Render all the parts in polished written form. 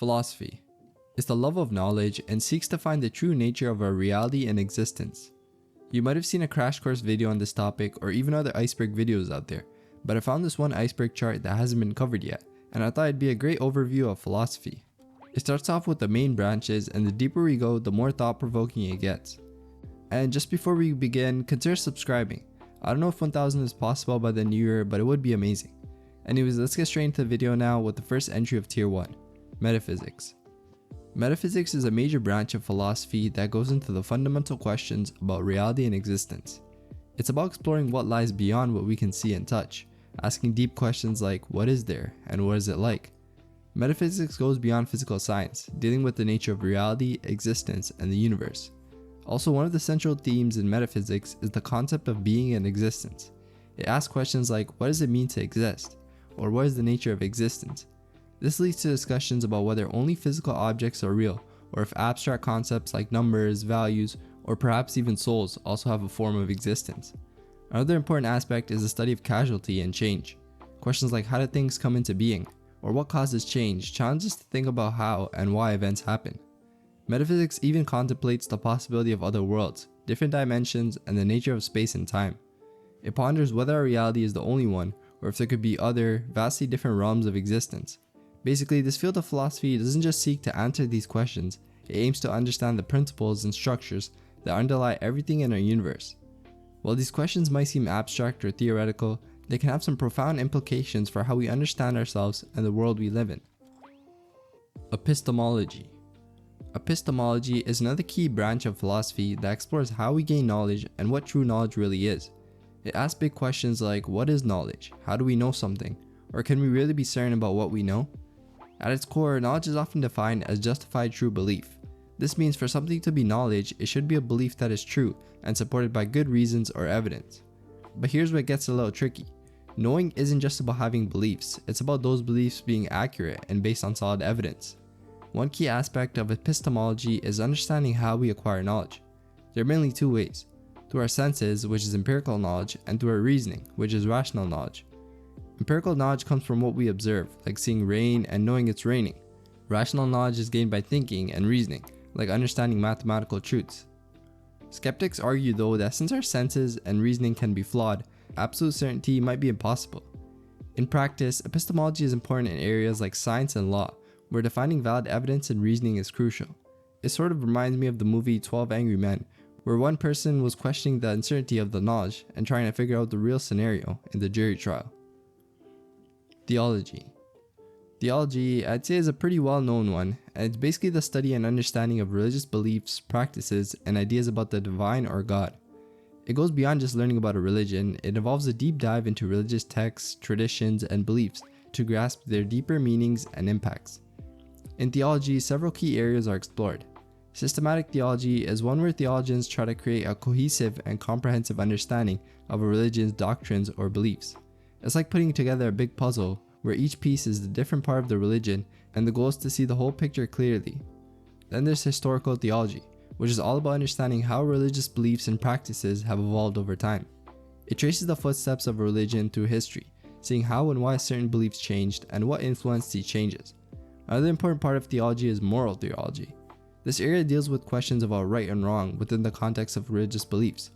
Philosophy is the love of knowledge and seeks to find the true nature of our reality and existence. You might have seen a crash course video on this topic or even other iceberg videos out there, but I found this one iceberg chart that hasn't been covered yet, and I thought it'd be a great overview of philosophy. It starts off with the main branches, and the deeper we go, the more thought-provoking it gets. And just before we begin, consider subscribing. I don't know if 1000 is possible by the new year, but it would be amazing. Anyways, let's get straight into the video now with the first entry of Tier 1, Metaphysics. Metaphysics is a major branch of philosophy that goes into the fundamental questions about reality and existence. It's about exploring what lies beyond what we can see and touch, asking deep questions like what is there and what is it like. Metaphysics goes beyond physical science, dealing with the nature of reality, existence, and the universe. Also, one of the central themes in metaphysics is the concept of being and existence. It asks questions like what does it mean to exist, or what is the nature of existence. This leads to discussions about whether only physical objects are real, or if abstract concepts like numbers, values, or perhaps even souls also have a form of existence. Another important aspect is the study of causality and change. Questions like how do things come into being, or what causes change, challenge us to think about how and why events happen. Metaphysics even contemplates the possibility of other worlds, different dimensions, and the nature of space and time. It ponders whether our reality is the only one, or if there could be other, vastly different realms of existence. Basically, this field of philosophy doesn't just seek to answer these questions, it aims to understand the principles and structures that underlie everything in our universe. While these questions might seem abstract or theoretical, they can have some profound implications for how we understand ourselves and the world we live in. Epistemology. Epistemology is another key branch of philosophy that explores how we gain knowledge and what true knowledge really is. It asks big questions like what is knowledge, how do we know something, or can we really be certain about what we know? At its core, knowledge is often defined as justified true belief. This means for something to be knowledge, it should be a belief that is true and supported by good reasons or evidence. But here's where it gets a little tricky. Knowing isn't just about having beliefs, it's about those beliefs being accurate and based on solid evidence. One key aspect of epistemology is understanding how we acquire knowledge. There are mainly two ways: through our senses, which is empirical knowledge, and through our reasoning, which is rational knowledge. Empirical knowledge comes from what we observe, like seeing rain and knowing it's raining. Rational knowledge is gained by thinking and reasoning, like understanding mathematical truths. Skeptics argue though that since our senses and reasoning can be flawed, absolute certainty might be impossible. In practice, epistemology is important in areas like science and law, where defining valid evidence and reasoning is crucial. It sort of reminds me of the movie 12 Angry Men, where one person was questioning the uncertainty of the knowledge and trying to figure out the real scenario in the jury trial. Theology. Theology, I'd say, is a pretty well-known one, and it's basically the study and understanding of religious beliefs, practices, and ideas about the divine or God. It goes beyond just learning about a religion. It involves a deep dive into religious texts, traditions, and beliefs to grasp their deeper meanings and impacts. In theology, several key areas are explored. Systematic theology is one where theologians try to create a cohesive and comprehensive understanding of a religion's doctrines or beliefs. It's like putting together a big puzzle where each piece is a different part of the religion, and the goal is to see the whole picture clearly. Then there's historical theology, which is all about understanding how religious beliefs and practices have evolved over time. It traces the footsteps of a religion through history, seeing how and why certain beliefs changed and what influenced these changes. Another important part of theology is moral theology. This area deals with questions about right and wrong within the context of religious beliefs.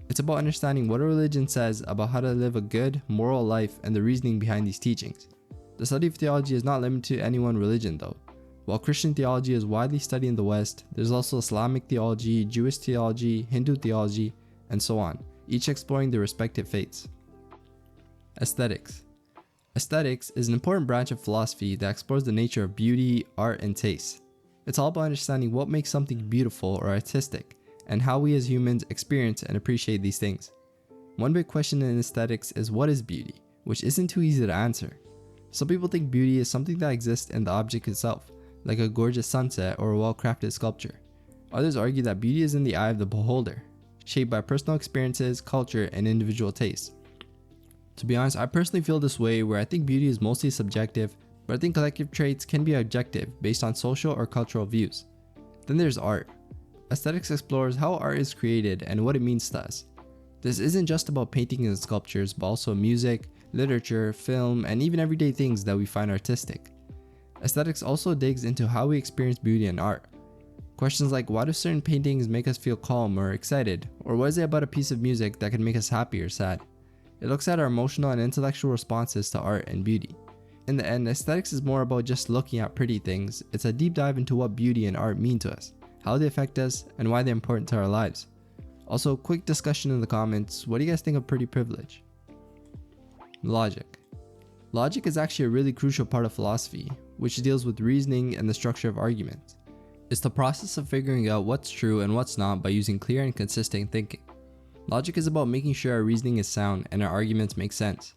It's about understanding what a religion says about how to live a good, moral life and the reasoning behind these teachings. The study of theology is not limited to any one religion though. While Christian theology is widely studied in the West, there's also Islamic theology, Jewish theology, Hindu theology, and so on, each exploring their respective faiths. Aesthetics. Aesthetics is an important branch of philosophy that explores the nature of beauty, art, and taste. It's all about understanding what makes something beautiful or artistic, and how we as humans experience and appreciate these things. One big question in aesthetics is what is beauty, which isn't too easy to answer. Some people think beauty is something that exists in the object itself, like a gorgeous sunset or a well-crafted sculpture. Others argue that beauty is in the eye of the beholder, shaped by personal experiences, culture, and individual tastes. To be honest, I personally feel this way, where I think beauty is mostly subjective, but I think collective traits can be objective based on social or cultural views. Then there's art. Aesthetics explores how art is created and what it means to us. This isn't just about paintings and sculptures, but also music, literature, film, and even everyday things that we find artistic. Aesthetics also digs into how we experience beauty and art. Questions like, why do certain paintings make us feel calm or excited? Or what is it about a piece of music that can make us happy or sad? It looks at our emotional and intellectual responses to art and beauty. In the end, aesthetics is more about just looking at pretty things. It's a deep dive into what beauty and art mean to us, how they affect us, and why they're important to our lives. Also, quick discussion in the comments, what do you guys think of pretty privilege? Logic. Logic is actually a really crucial part of philosophy, which deals with reasoning and the structure of arguments. It's the process of figuring out what's true and what's not by using clear and consistent thinking. Logic is about making sure our reasoning is sound and our arguments make sense.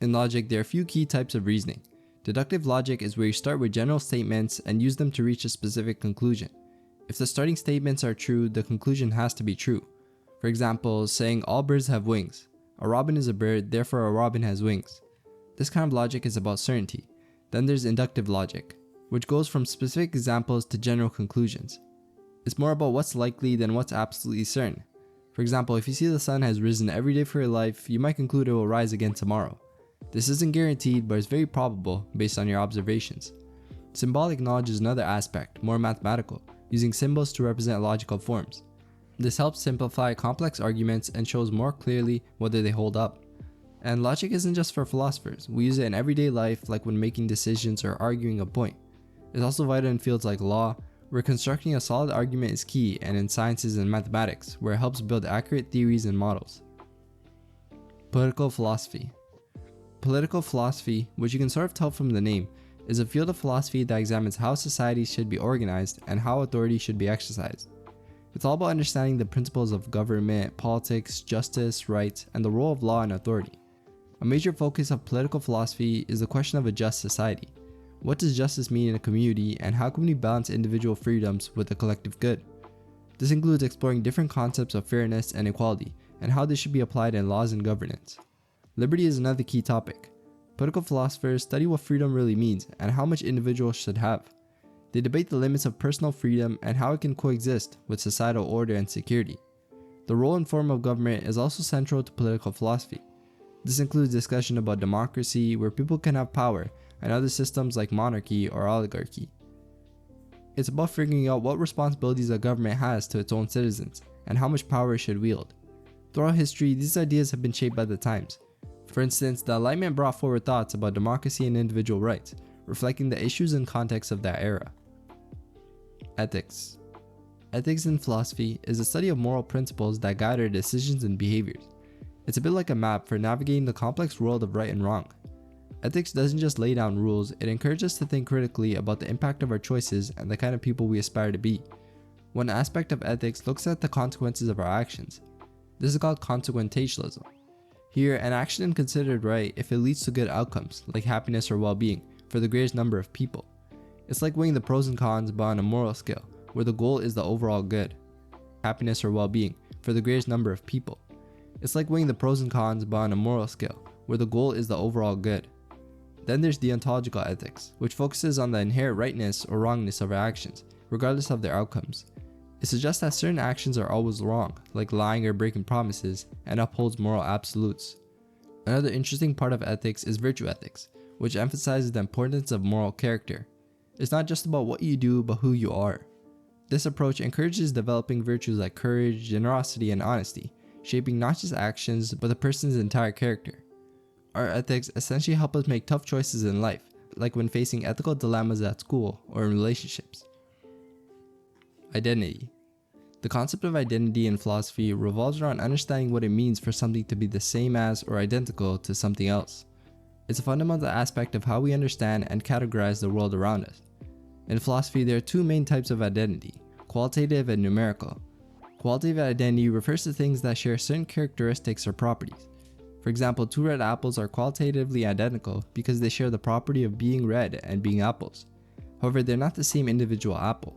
In logic, there are a few key types of reasoning. Deductive logic is where you start with general statements and use them to reach a specific conclusion. If the starting statements are true, the conclusion has to be true. For example, saying all birds have wings. A robin is a bird, therefore a robin has wings. This kind of logic is about certainty. Then there's inductive logic, which goes from specific examples to general conclusions. It's more about what's likely than what's absolutely certain. For example, if you see the sun has risen every day for your life, you might conclude it will rise again tomorrow. This isn't guaranteed, but it's very probable based on your observations. Symbolic knowledge is another aspect, more mathematical, using symbols to represent logical forms. This helps simplify complex arguments and shows more clearly whether they hold up. And logic isn't just for philosophers. We use it in everyday life, like when making decisions or arguing a point. It's also vital in fields like law, where constructing a solid argument is key, and in sciences and mathematics, where it helps build accurate theories and models. Political philosophy. Political philosophy, which you can sort of tell from the name, is a field of philosophy that examines how societies should be organized and how authority should be exercised. It's all about understanding the principles of government, politics, justice, rights, and the role of law and authority. A major focus of political philosophy is the question of a just society. What does justice mean in a community, and how can we balance individual freedoms with the collective good? This includes exploring different concepts of fairness and equality, and how this should be applied in laws and governance. Liberty is another key topic. Political philosophers study what freedom really means and how much individuals should have. They debate the limits of personal freedom and how it can coexist with societal order and security. The role and form of government is also central to political philosophy. This includes discussion about democracy, where people can have power, and other systems like monarchy or oligarchy. It's about figuring out what responsibilities a government has to its own citizens, and how much power it should wield. Throughout history, these ideas have been shaped by the times. For instance, the Enlightenment brought forward thoughts about democracy and individual rights, reflecting the issues and context of that era. Ethics. Ethics in philosophy is the study of moral principles that guide our decisions and behaviors. It's a bit like a map for navigating the complex world of right and wrong. Ethics doesn't just lay down rules, it encourages us to think critically about the impact of our choices and the kind of people we aspire to be. One aspect of ethics looks at the consequences of our actions. This is called consequentialism. Here, an action is considered right if it leads to good outcomes, like happiness or well-being, for the greatest number of people. It's like weighing the pros and cons but on a moral scale, where the goal is the overall good. Happiness or well-being, for the greatest number of people. It's like weighing the pros and cons but on a moral scale, where the goal is the overall good. Then there's deontological ethics, which focuses on the inherent rightness or wrongness of our actions, regardless of their outcomes. It suggests that certain actions are always wrong, like lying or breaking promises, and upholds moral absolutes. Another interesting part of ethics is virtue ethics, which emphasizes the importance of moral character. It's not just about what you do, but who you are. This approach encourages developing virtues like courage, generosity, and honesty, shaping not just actions, but the person's entire character. Our ethics essentially help us make tough choices in life, like when facing ethical dilemmas at school or in relationships. Identity. The concept of identity in philosophy revolves around understanding what it means for something to be the same as or identical to something else. It's a fundamental aspect of how we understand and categorize the world around us. In philosophy, there are two main types of identity, qualitative and numerical. Qualitative identity refers to things that share certain characteristics or properties. For example, two red apples are qualitatively identical because they share the property of being red and being apples. However, they're not the same individual apple.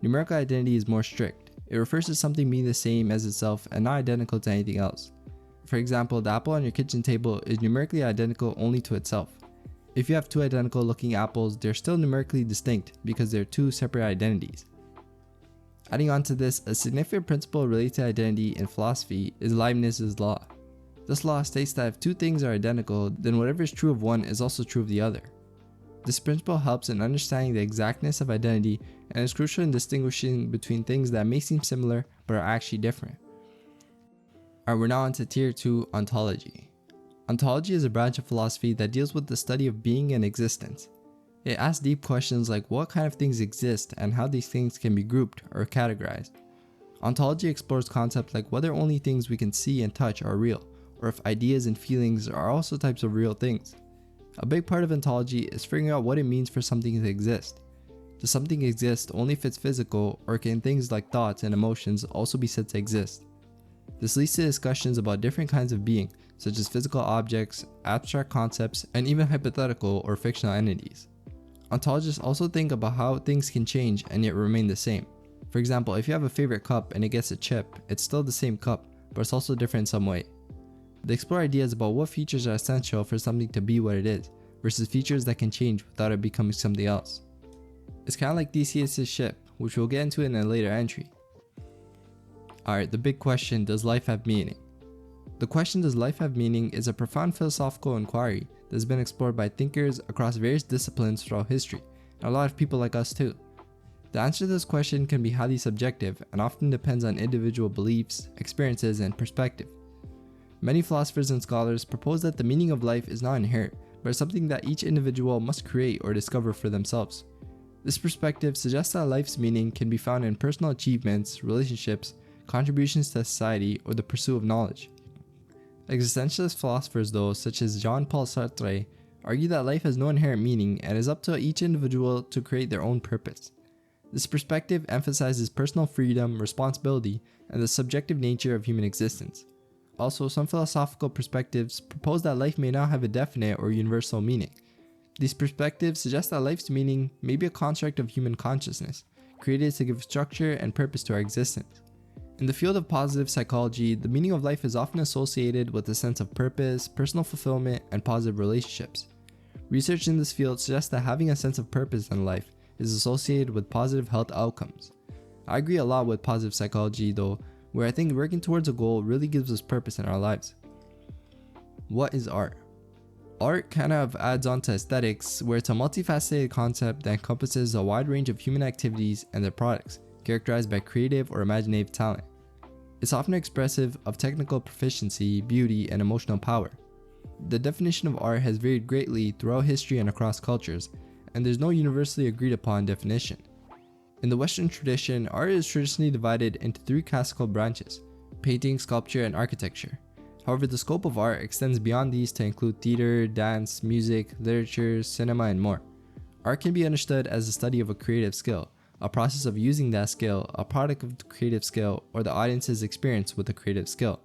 Numerical identity is more strict. It refers to something being the same as itself and not identical to anything else. For example, the apple on your kitchen table is numerically identical only to itself. If you have two identical looking apples, they're still numerically distinct because they're two separate identities. Adding on to this, a significant principle related to identity in philosophy is Leibniz's law. This law states that if two things are identical, then whatever is true of one is also true of the other. This principle helps in understanding the exactness of identity and is crucial in distinguishing between things that may seem similar but are actually different. Alright, we're now on to Tier 2, Ontology. Ontology is a branch of philosophy that deals with the study of being and existence. It asks deep questions like what kind of things exist and how these things can be grouped or categorized. Ontology explores concepts like whether only things we can see and touch are real, or if ideas and feelings are also types of real things. A big part of ontology is figuring out what it means for something to exist. Does something exist only if it's physical, or can things like thoughts and emotions also be said to exist? This leads to discussions about different kinds of being, such as physical objects, abstract concepts, and even hypothetical or fictional entities. Ontologists also think about how things can change and yet remain the same. For example, if you have a favorite cup and it gets a chip, it's still the same cup, but it's also different in some way. They explore ideas about what features are essential for something to be what it is, versus features that can change without it becoming something else. It's kind of like Theseus' ship, which we'll get into in a later entry. Alright, the big question, does life have meaning? The question, does life have meaning, is a profound philosophical inquiry that has been explored by thinkers across various disciplines throughout history, and a lot of people like us too. The answer to this question can be highly subjective and often depends on individual beliefs, experiences, and perspective. Many philosophers and scholars propose that the meaning of life is not inherent, but is something that each individual must create or discover for themselves. This perspective suggests that life's meaning can be found in personal achievements, relationships, contributions to society, or the pursuit of knowledge. Existentialist philosophers, though, such as Jean-Paul Sartre, argue that life has no inherent meaning and is up to each individual to create their own purpose. This perspective emphasizes personal freedom, responsibility, and the subjective nature of human existence. Also, some philosophical perspectives propose that life may not have a definite or universal meaning. These perspectives suggest that life's meaning may be a construct of human consciousness, created to give structure and purpose to our existence. In the field of positive psychology, the meaning of life is often associated with a sense of purpose, personal fulfillment, and positive relationships. Research in this field suggests that having a sense of purpose in life is associated with positive health outcomes. I agree a lot with positive psychology though, where I think working towards a goal really gives us purpose in our lives. What is art? Art kind of adds on to aesthetics, where it's a multifaceted concept that encompasses a wide range of human activities and their products, characterized by creative or imaginative talent. It's often expressive of technical proficiency, beauty, and emotional power. The definition of art has varied greatly throughout history and across cultures, and there's no universally agreed upon definition. In the Western tradition, art is traditionally divided into three classical branches: painting, sculpture, and architecture. However, the scope of art extends beyond these to include theater, dance, music, literature, cinema, and more. Art can be understood as the study of a creative skill, a process of using that skill, a product of the creative skill, or the audience's experience with the creative skill.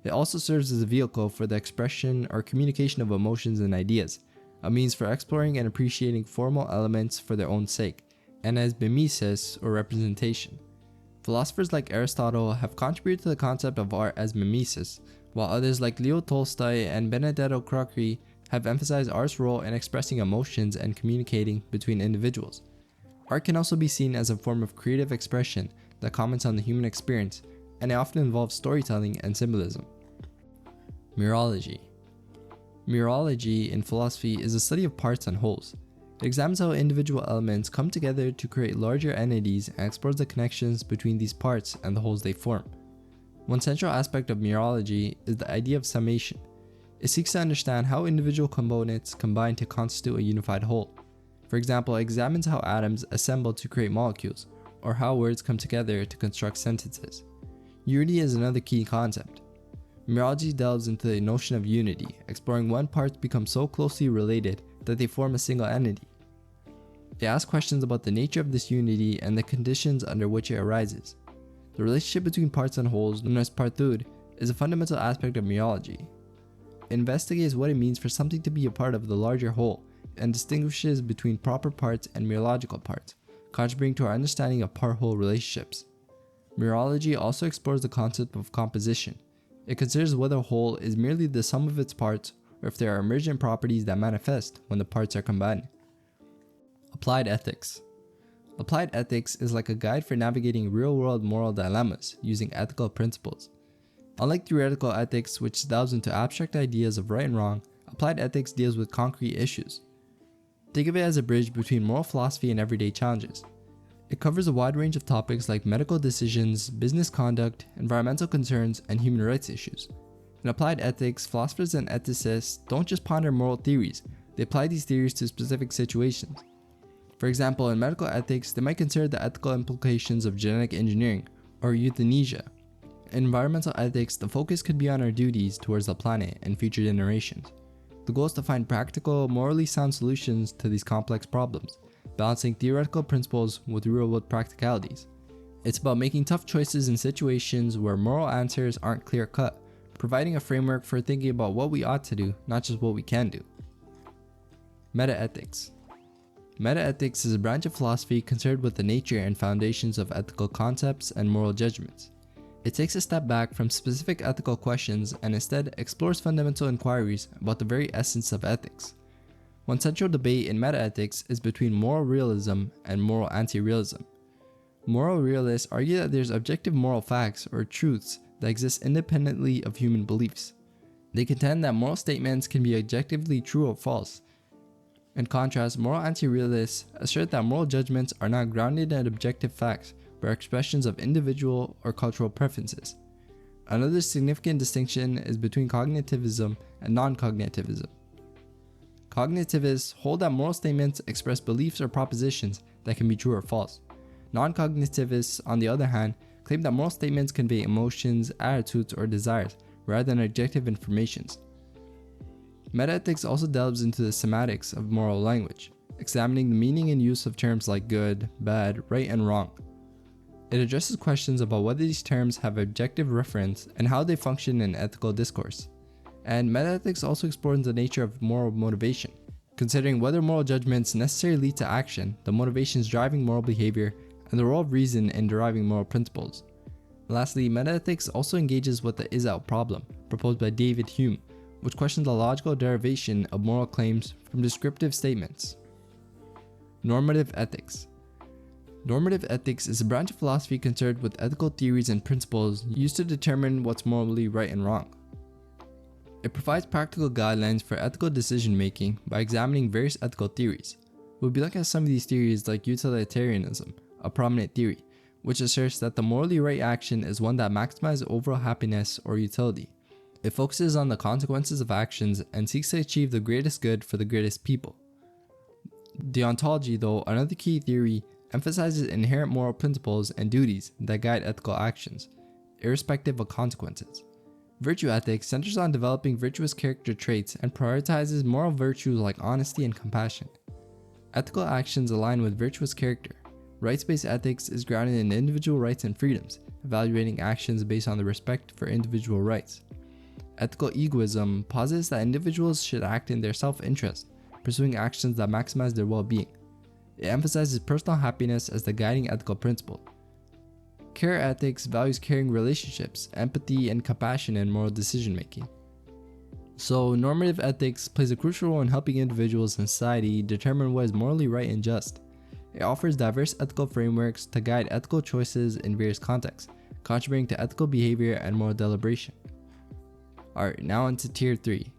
It also serves as a vehicle for the expression or communication of emotions and ideas, a means for exploring and appreciating formal elements for their own sake, and as mimesis or representation. Philosophers like Aristotle have contributed to the concept of art as mimesis, while others like Leo Tolstoy and Benedetto Croce have emphasized art's role in expressing emotions and communicating between individuals. Art can also be seen as a form of creative expression that comments on the human experience, and it often involves storytelling and symbolism. Mereology. Mereology in philosophy is the study of parts and wholes. It examines how individual elements come together to create larger entities and explores the connections between these parts and the wholes they form. One central aspect of mereology is the idea of summation. It seeks to understand how individual components combine to constitute a unified whole. For example, it examines how atoms assemble to create molecules, or how words come together to construct sentences. Unity is another key concept. Mereology delves into the notion of unity, exploring when parts become so closely related that they form a single entity. It asks questions about the nature of this unity and the conditions under which it arises. The relationship between parts and wholes, known as parthud, is a fundamental aspect of mereology. It investigates what it means for something to be a part of the larger whole, and distinguishes between proper parts and mereological parts, contributing to our understanding of part-whole relationships. Mereology also explores the concept of composition. It considers whether a whole is merely the sum of its parts, or if there are emergent properties that manifest when the parts are combined. Applied ethics. Applied ethics is like a guide for navigating real-world moral dilemmas using ethical principles. Unlike theoretical ethics, which delves into abstract ideas of right and wrong, applied ethics deals with concrete issues. Think of it as a bridge between moral philosophy and everyday challenges. It covers a wide range of topics like medical decisions, business conduct, environmental concerns, and human rights issues. In applied ethics, philosophers and ethicists don't just ponder moral theories, they apply these theories to specific situations. For example, in medical ethics, they might consider the ethical implications of genetic engineering or euthanasia. In environmental ethics, the focus could be on our duties towards the planet and future generations. The goal is to find practical, morally sound solutions to these complex problems, balancing theoretical principles with real-world practicalities. It's about making tough choices in situations where moral answers aren't clear-cut, providing a framework for thinking about what we ought to do, not just what we can do. Metaethics. Metaethics is a branch of philosophy concerned with the nature and foundations of ethical concepts and moral judgments. It takes a step back from specific ethical questions and instead explores fundamental inquiries about the very essence of ethics. One central debate in metaethics is between moral realism and moral anti-realism. Moral realists argue that there's objective moral facts or truths that exist independently of human beliefs. They contend that moral statements can be objectively true or false. In contrast, moral anti-realists assert that moral judgments are not grounded in objective facts, but are expressions of individual or cultural preferences. Another significant distinction is between cognitivism and non-cognitivism. Cognitivists hold that moral statements express beliefs or propositions that can be true or false. Non-cognitivists, on the other hand, claim that moral statements convey emotions, attitudes, or desires, rather than objective informations. Metaethics also delves into the semantics of moral language, examining the meaning and use of terms like good, bad, right, and wrong. It addresses questions about whether these terms have objective reference and how they function in ethical discourse. And metaethics also explores the nature of moral motivation, considering whether moral judgments necessarily lead to action, the motivations driving moral behavior, and the role of reason in deriving moral principles. Lastly, metaethics also engages with the is-out problem, proposed by David Hume, which questions the logical derivation of moral claims from descriptive statements. Normative ethics. Normative ethics is a branch of philosophy concerned with ethical theories and principles used to determine what's morally right and wrong. It provides practical guidelines for ethical decision-making by examining various ethical theories. We'll be looking at some of these theories like utilitarianism, a prominent theory, which asserts that the morally right action is one that maximizes overall happiness or utility. It focuses on the consequences of actions and seeks to achieve the greatest good for the greatest people. Deontology, though, another key theory, emphasizes inherent moral principles and duties that guide ethical actions, irrespective of consequences. Virtue ethics centers on developing virtuous character traits and prioritizes moral virtues like honesty and compassion. Ethical actions align with virtuous character. Rights-based ethics is grounded in individual rights and freedoms, evaluating actions based on the respect for individual rights. Ethical egoism posits that individuals should act in their self-interest, pursuing actions that maximize their well-being. It emphasizes personal happiness as the guiding ethical principle. Care ethics values caring relationships, empathy, and compassion in moral decision-making. So, normative ethics plays a crucial role in helping individuals in society determine what is morally right and just. It offers diverse ethical frameworks to guide ethical choices in various contexts, contributing to ethical behavior and moral deliberation. Alright, now into tier 3,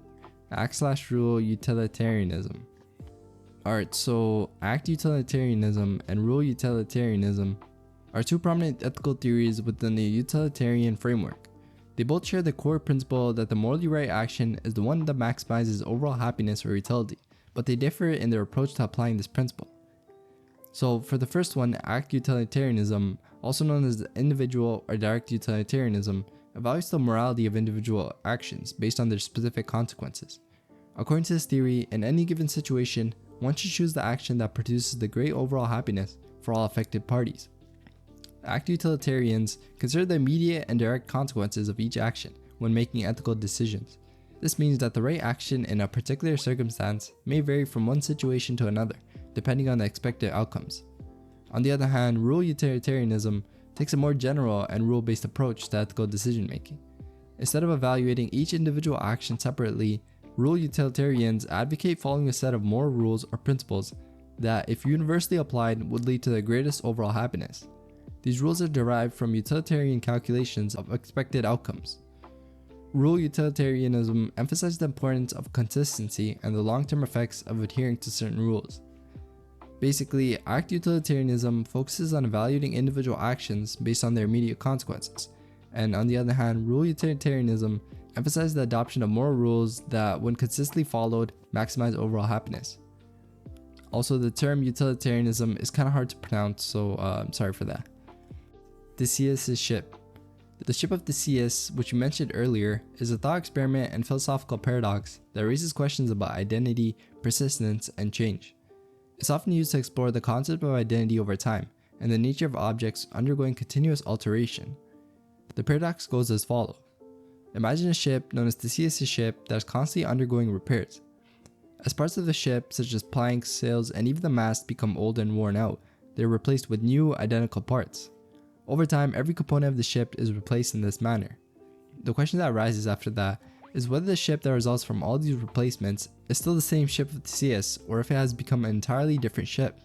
act/rule utilitarianism. Alright, so act utilitarianism and rule utilitarianism are two prominent ethical theories within the utilitarian framework. They both share the core principle that the morally right action is the one that maximizes overall happiness or utility, but they differ in their approach to applying this principle. So for the first one, act utilitarianism, also known as individual or direct utilitarianism, evaluates the morality of individual actions based on their specific consequences. According to this theory, in any given situation, one should choose the action that produces the great overall happiness for all affected parties. Act utilitarians consider the immediate and direct consequences of each action when making ethical decisions. This means that the right action in a particular circumstance may vary from one situation to another, depending on the expected outcomes. On the other hand, rule utilitarianism takes a more general and rule-based approach to ethical decision-making. Instead of evaluating each individual action separately, rule utilitarians advocate following a set of moral rules or principles that, if universally applied, would lead to the greatest overall happiness. These rules are derived from utilitarian calculations of expected outcomes. Rule utilitarianism emphasizes the importance of consistency and the long-term effects of adhering to certain rules. Basically, act utilitarianism focuses on evaluating individual actions based on their immediate consequences, and on the other hand, rule utilitarianism emphasizes the adoption of moral rules that, when consistently followed, maximize overall happiness. Also, the term utilitarianism is kind of hard to pronounce, so I'm sorry for that. Theseus' ship. The ship of Theseus, which we mentioned earlier, is a thought experiment and philosophical paradox that raises questions about identity, persistence, and change. It's often used to explore the concept of identity over time and the nature of objects undergoing continuous alteration. The paradox goes as follows. Imagine a ship known as Theseus' ship that is constantly undergoing repairs. As parts of the ship, such as planks, sails, and even the mast, become old and worn out, they are replaced with new, identical parts. Over time, every component of the ship is replaced in this manner. The question that arises after that is whether the ship that results from all these replacements is still the same ship of Theseus, or if it has become an entirely different ship.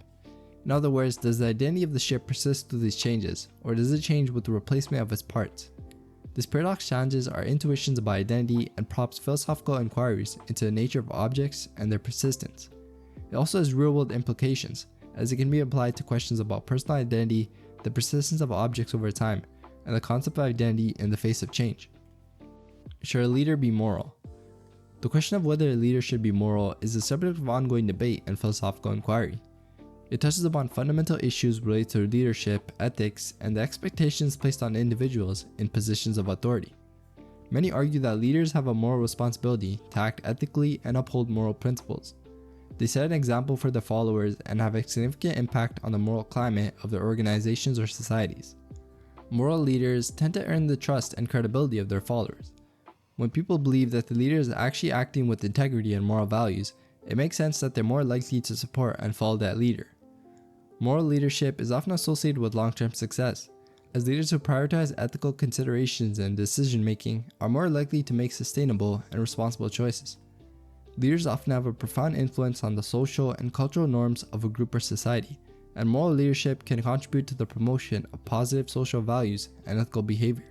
In other words, does the identity of the ship persist through these changes, or does it change with the replacement of its parts? This paradox challenges our intuitions about identity and prompts philosophical inquiries into the nature of objects and their persistence. It also has real-world implications, as it can be applied to questions about personal identity, the persistence of objects over time, and the concept of identity in the face of change. Should a leader be moral? The question of whether a leader should be moral is the subject of ongoing debate and philosophical inquiry. It touches upon fundamental issues related to leadership, ethics, and the expectations placed on individuals in positions of authority. Many argue that leaders have a moral responsibility to act ethically and uphold moral principles. They set an example for their followers and have a significant impact on the moral climate of their organizations or societies. Moral leaders tend to earn the trust and credibility of their followers. When people believe that the leader is actually acting with integrity and moral values, it makes sense that they're more likely to support and follow that leader. Moral leadership is often associated with long-term success, as leaders who prioritize ethical considerations and decision-making are more likely to make sustainable and responsible choices. Leaders often have a profound influence on the social and cultural norms of a group or society, and moral leadership can contribute to the promotion of positive social values and ethical behavior.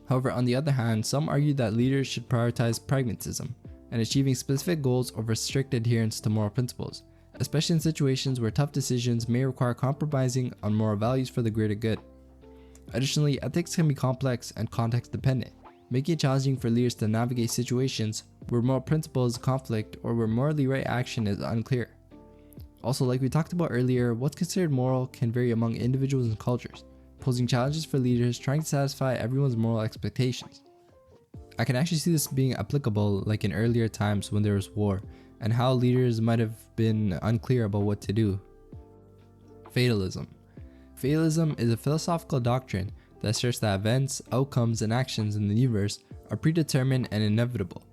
However, on the other hand, some argue that leaders should prioritize pragmatism and achieving specific goals over strict adherence to moral principles, especially in situations where tough decisions may require compromising on moral values for the greater good. Additionally, ethics can be complex and context dependent, making it challenging for leaders to navigate situations where moral principles conflict or where morally right action is unclear. Also, like we talked about earlier, what's considered moral can vary among individuals and cultures, posing challenges for leaders trying to satisfy everyone's moral expectations. I can actually see this being applicable like in earlier times when there was war, and how leaders might have been unclear about what to do. Fatalism. Fatalism is a philosophical doctrine that asserts that events, outcomes, and actions in the universe are predetermined and inevitable.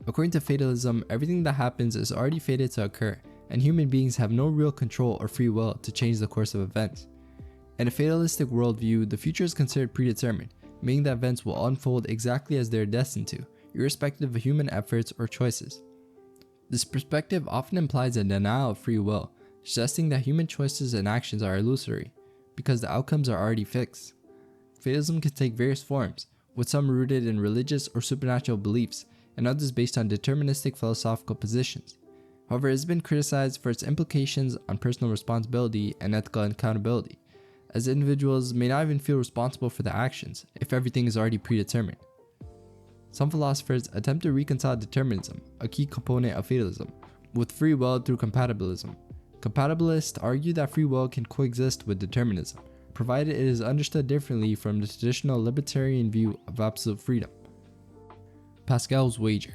According to fatalism, everything that happens is already fated to occur, and human beings have no real control or free will to change the course of events. In a fatalistic worldview, the future is considered predetermined, meaning that events will unfold exactly as they are destined to, irrespective of human efforts or choices. This perspective often implies a denial of free will, suggesting that human choices and actions are illusory, because the outcomes are already fixed. Fatalism can take various forms, with some rooted in religious or supernatural beliefs, and others based on deterministic philosophical positions. However, it has been criticized for its implications on personal responsibility and ethical accountability, as individuals may not even feel responsible for their actions if everything is already predetermined. Some philosophers attempt to reconcile determinism, a key component of fatalism, with free will through compatibilism. Compatibilists argue that free will can coexist with determinism, provided it is understood differently from the traditional libertarian view of absolute freedom. Pascal's wager.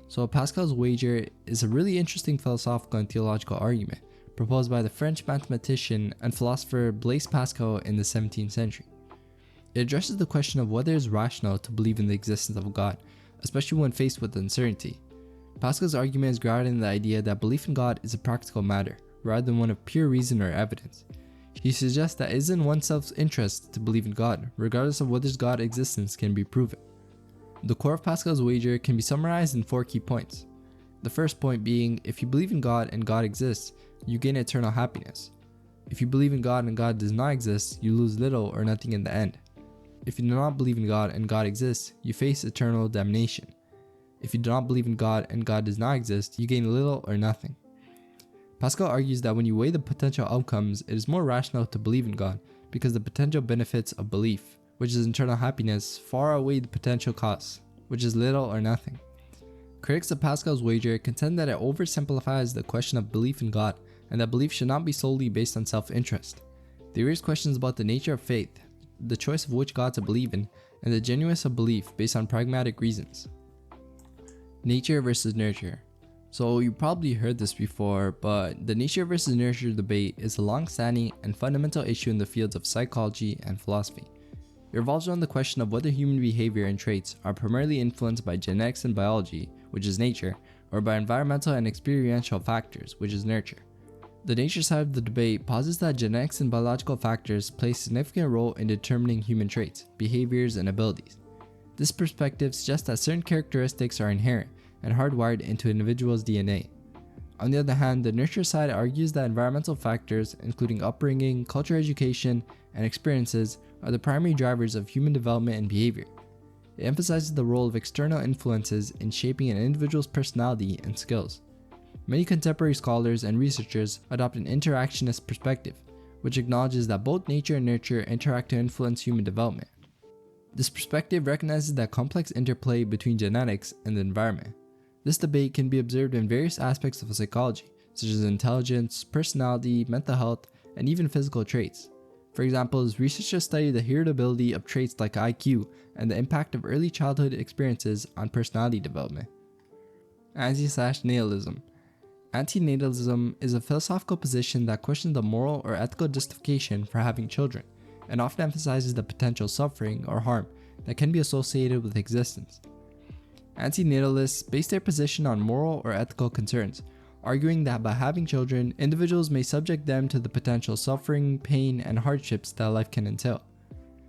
So Pascal's wager is a really interesting philosophical and theological argument proposed by the French mathematician and philosopher Blaise Pascal in the 17th century. It addresses the question of whether it is rational to believe in the existence of God, especially when faced with uncertainty. Pascal's argument is grounded in the idea that belief in God is a practical matter, rather than one of pure reason or evidence. He suggests that it is in one's self-interest to believe in God, regardless of whether God's existence can be proven. The core of Pascal's wager can be summarized in 4 key points. The first point being, if you believe in God and God exists, you gain eternal happiness. If you believe in God and God does not exist, you lose little or nothing in the end. If you do not believe in God and God exists, you face eternal damnation. If you do not believe in God and God does not exist, you gain little or nothing. Pascal argues that when you weigh the potential outcomes, it is more rational to believe in God because the potential benefits of belief, which is internal happiness, far outweigh the potential costs, which is little or nothing. Critics of Pascal's wager contend that it oversimplifies the question of belief in God and that belief should not be solely based on self-interest. They raise questions about the nature of faith, the choice of which God to believe in, and the genuineness of belief based on pragmatic reasons. Nature versus nurture. So you probably heard this before, but the nature versus nurture debate is a long-standing and fundamental issue in the fields of psychology and philosophy. It revolves around the question of whether human behavior and traits are primarily influenced by genetics and biology, which is nature, or by environmental and experiential factors, which is nurture. The nature side of the debate posits that genetics and biological factors play a significant role in determining human traits, behaviors, and abilities. This perspective suggests that certain characteristics are inherent and hardwired into an individual's DNA. On the other hand, the nurture side argues that environmental factors, including upbringing, cultural education, and experiences, are the primary drivers of human development and behavior. It emphasizes the role of external influences in shaping an individual's personality and skills. Many contemporary scholars and researchers adopt an interactionist perspective, which acknowledges that both nature and nurture interact to influence human development. This perspective recognizes that complex interplay between genetics and the environment. This debate can be observed in various aspects of psychology, such as intelligence, personality, mental health, and even physical traits. For example, researchers study the heritability of traits like IQ and the impact of early childhood experiences on personality development. Anti/natalism. Antinatalism is a philosophical position that questions the moral or ethical justification for having children, and often emphasizes the potential suffering or harm that can be associated with existence. Antinatalists base their position on moral or ethical concerns, arguing that by having children, individuals may subject them to the potential suffering, pain, and hardships that life can entail.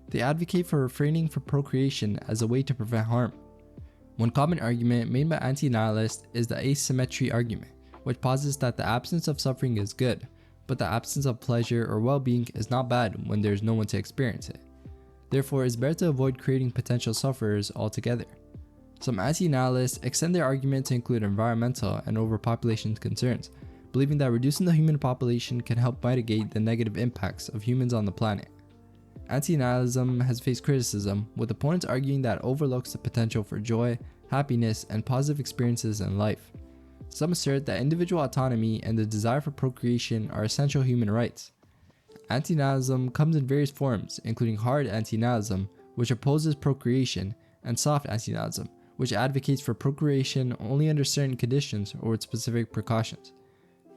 They advocate for refraining from procreation as a way to prevent harm. One common argument made by anti-nihilists is the asymmetry argument, which posits that the absence of suffering is good, but the absence of pleasure or well-being is not bad when there is no one to experience it. Therefore, it's better to avoid creating potential sufferers altogether. Some anti-nihilists extend their argument to include environmental and overpopulation concerns, believing that reducing the human population can help mitigate the negative impacts of humans on the planet. Anti-nihilism has faced criticism, with opponents arguing that it overlooks the potential for joy, happiness, and positive experiences in life. Some assert that individual autonomy and the desire for procreation are essential human rights. Anti-nihilism comes in various forms, including hard anti-nihilism, which opposes procreation, and soft anti-nihilism, which advocates for procreation only under certain conditions or with specific precautions.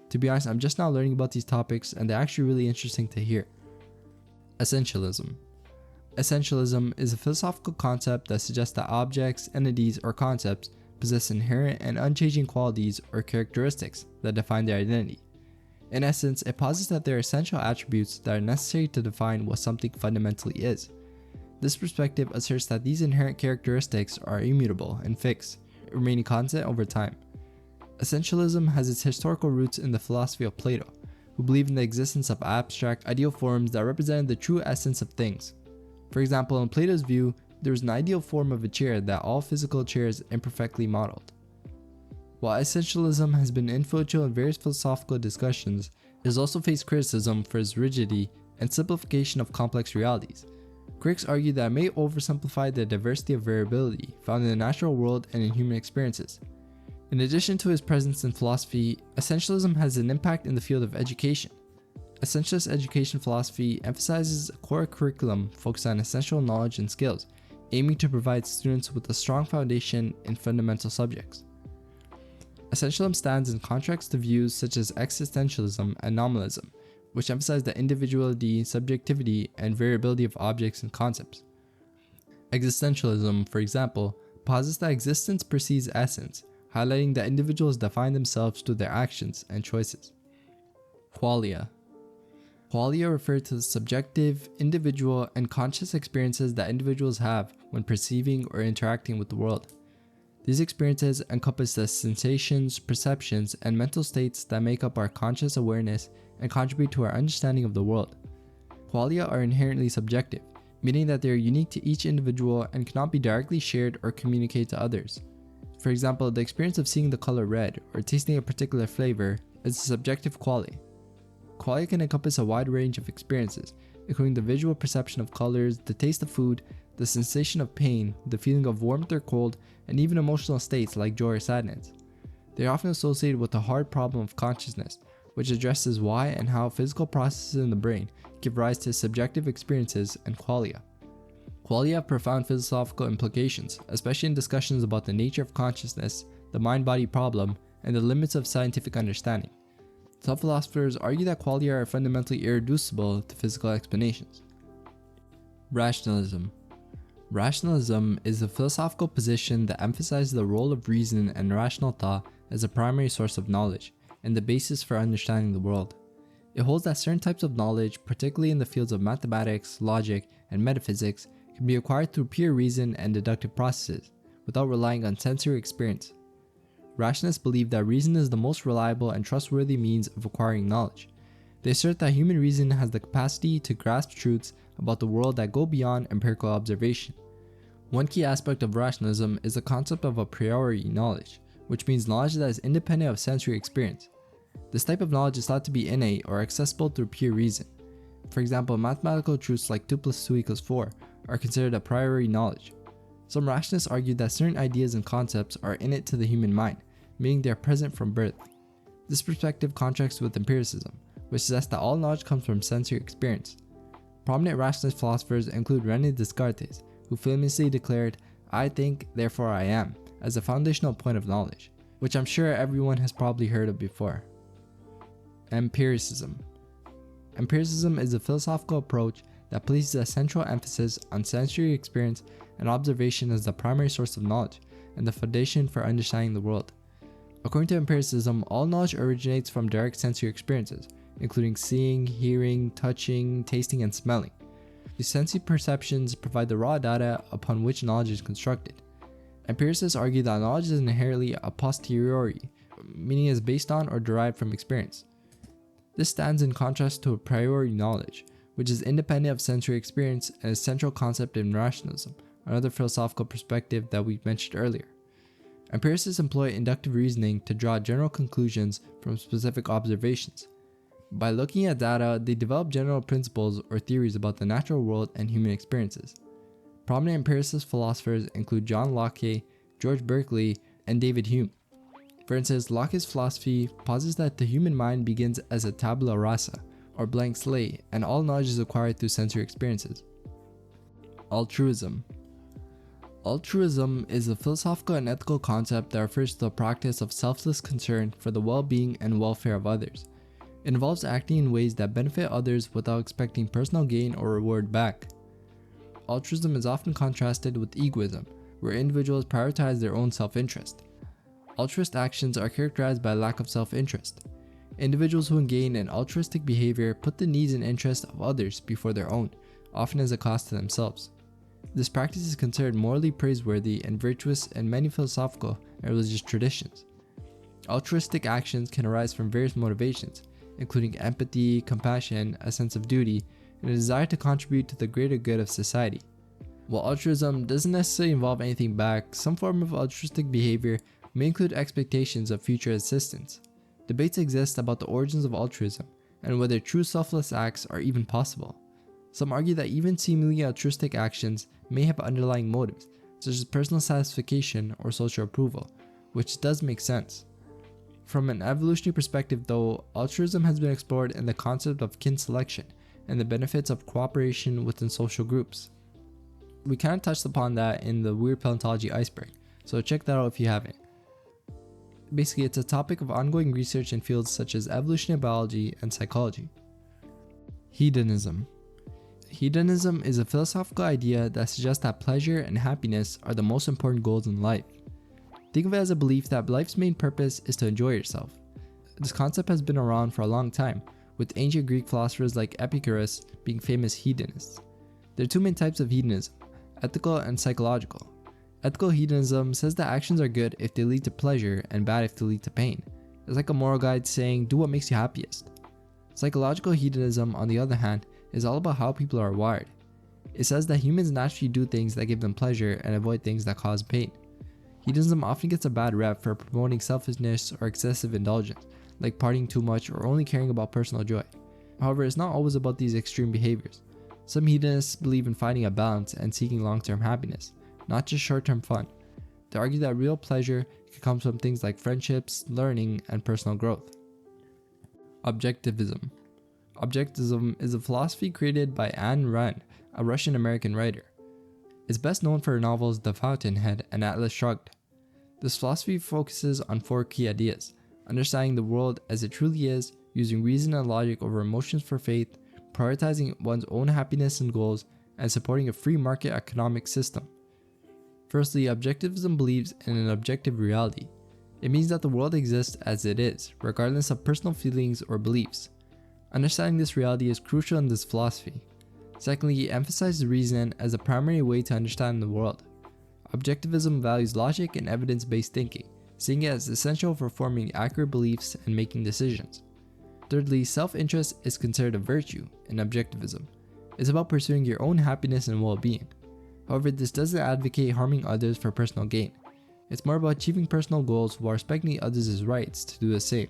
To be honest, I'm just now learning about these topics and they're actually really interesting to hear. Essentialism. Essentialism is a philosophical concept that suggests that objects, entities, or concepts possess inherent and unchanging qualities or characteristics that define their identity. In essence, it posits that there are essential attributes that are necessary to define what something fundamentally is. This perspective asserts that these inherent characteristics are immutable and fixed, remaining constant over time. Essentialism has its historical roots in the philosophy of Plato, who believed in the existence of abstract, ideal forms that represented the true essence of things. For example, in Plato's view, there was an ideal form of a chair that all physical chairs imperfectly modeled. While essentialism has been influential in various philosophical discussions, it has also faced criticism for its rigidity and simplification of complex realities. Critics argue that it may oversimplify the diversity of variability found in the natural world and in human experiences. In addition to its presence in philosophy, essentialism has an impact in the field of education. Essentialist education philosophy emphasizes a core curriculum focused on essential knowledge and skills, aiming to provide students with a strong foundation in fundamental subjects. Essentialism stands in contrast to views such as existentialism and nominalism, which emphasize the individuality, subjectivity, and variability of objects and concepts. Existentialism, for example, posits that existence precedes essence, highlighting that individuals define themselves through their actions and choices. Qualia. Qualia refer to the subjective, individual, and conscious experiences that individuals have when perceiving or interacting with the world. These experiences encompass the sensations, perceptions, and mental states that make up our conscious awareness and contribute to our understanding of the world. Qualia are inherently subjective, meaning that they are unique to each individual and cannot be directly shared or communicated to others. For example, the experience of seeing the color red or tasting a particular flavor is a subjective quality. Qualia can encompass a wide range of experiences, including the visual perception of colors, the taste of food, the sensation of pain, the feeling of warmth or cold, and even emotional states like joy or sadness. They are often associated with the hard problem of consciousness, which addresses why and how physical processes in the brain give rise to subjective experiences and qualia. Qualia have profound philosophical implications, especially in discussions about the nature of consciousness, the mind-body problem, and the limits of scientific understanding. Some philosophers argue that qualia are fundamentally irreducible to physical explanations. Rationalism. Rationalism is a philosophical position that emphasizes the role of reason and rational thought as a primary source of knowledge and the basis for understanding the world. It holds that certain types of knowledge, particularly in the fields of mathematics, logic, and metaphysics, can be acquired through pure reason and deductive processes, without relying on sensory experience. Rationalists believe that reason is the most reliable and trustworthy means of acquiring knowledge. They assert that human reason has the capacity to grasp truths about the world that go beyond empirical observation. One key aspect of rationalism is the concept of a priori knowledge, which means knowledge that is independent of sensory experience. This type of knowledge is thought to be innate or accessible through pure reason. For example, mathematical truths like 2 + 2 = 4 are considered a priori knowledge. Some rationalists argue that certain ideas and concepts are innate to the human mind, meaning they are present from birth. This perspective contrasts with empiricism, which suggests that all knowledge comes from sensory experience. Prominent rationalist philosophers include René Descartes, who famously declared, "I think, therefore I am," as a foundational point of knowledge, which I'm sure everyone has probably heard of before. Empiricism. Empiricism is a philosophical approach that places a central emphasis on sensory experience and observation as the primary source of knowledge and the foundation for understanding the world. According to empiricism, all knowledge originates from direct sensory experiences, including seeing, hearing, touching, tasting, and smelling. These sensory perceptions provide the raw data upon which knowledge is constructed. Empiricists argue that knowledge is inherently a posteriori, meaning it is based on or derived from experience. This stands in contrast to a priori knowledge, which is independent of sensory experience and is a central concept in rationalism, another philosophical perspective that we mentioned earlier. Empiricists employ inductive reasoning to draw general conclusions from specific observations. By looking at data, they develop general principles or theories about the natural world and human experiences. Prominent empiricist philosophers include John Locke, George Berkeley, and David Hume. For instance, Locke's philosophy posits that the human mind begins as a tabula rasa, or blank slate, and all knowledge is acquired through sensory experiences. Altruism. Altruism is a philosophical and ethical concept that refers to the practice of selfless concern for the well-being and welfare of others. It involves acting in ways that benefit others without expecting personal gain or reward back. Altruism is often contrasted with egoism, where individuals prioritize their own self-interest. Altruist actions are characterized by a lack of self-interest. Individuals who engage in altruistic behavior put the needs and interests of others before their own, often as a cost to themselves. This practice is considered morally praiseworthy and virtuous in many philosophical and religious traditions. Altruistic actions can arise from various motivations, including empathy, compassion, a sense of duty, and a desire to contribute to the greater good of society. While altruism doesn't necessarily involve anything back, some form of altruistic behavior may include expectations of future assistance. Debates exist about the origins of altruism and whether true selfless acts are even possible. Some argue that even seemingly altruistic actions may have underlying motives, such as personal satisfaction or social approval, which does make sense. From an evolutionary perspective though, altruism has been explored in the concept of kin selection and the benefits of cooperation within social groups. We kind of touched upon that in the Weird Paleontology Iceberg, so check that out if you haven't. Basically, it's a topic of ongoing research in fields such as evolutionary biology and psychology. Hedonism. Hedonism is a philosophical idea that suggests that pleasure and happiness are the most important goals in life. Think of it as a belief that life's main purpose is to enjoy yourself. This concept has been around for a long time, with ancient Greek philosophers like Epicurus being famous hedonists. There are two main types of hedonism, ethical and psychological. Ethical hedonism says that actions are good if they lead to pleasure and bad if they lead to pain. It's like a moral guide saying, do what makes you happiest. Psychological hedonism, on the other hand, is all about how people are wired. It says that humans naturally do things that give them pleasure and avoid things that cause pain. Hedonism often gets a bad rep for promoting selfishness or excessive indulgence, like partying too much or only caring about personal joy. However, it's not always about these extreme behaviors. Some hedonists believe in finding a balance and seeking long-term happiness, not just short-term fun. They argue that real pleasure can come from things like friendships, learning, and personal growth. Objectivism. Objectivism is a philosophy created by Ayn Rand, a Russian-American writer. It's best known for her novels The Fountainhead and Atlas Shrugged. This philosophy focuses on 4 key ideas: understanding the world as it truly is, using reason and logic over emotions for faith, prioritizing one's own happiness and goals, and supporting a free market economic system. Firstly, objectivism believes in an objective reality. It means that the world exists as it is, regardless of personal feelings or beliefs. Understanding this reality is crucial in this philosophy. Secondly, it emphasizes reason as a primary way to understand the world. Objectivism values logic and evidence-based thinking, seeing it as essential for forming accurate beliefs and making decisions. Thirdly, self-interest is considered a virtue in objectivism. It's about pursuing your own happiness and well-being. However, this doesn't advocate harming others for personal gain. It's more about achieving personal goals while respecting others' rights to do the same.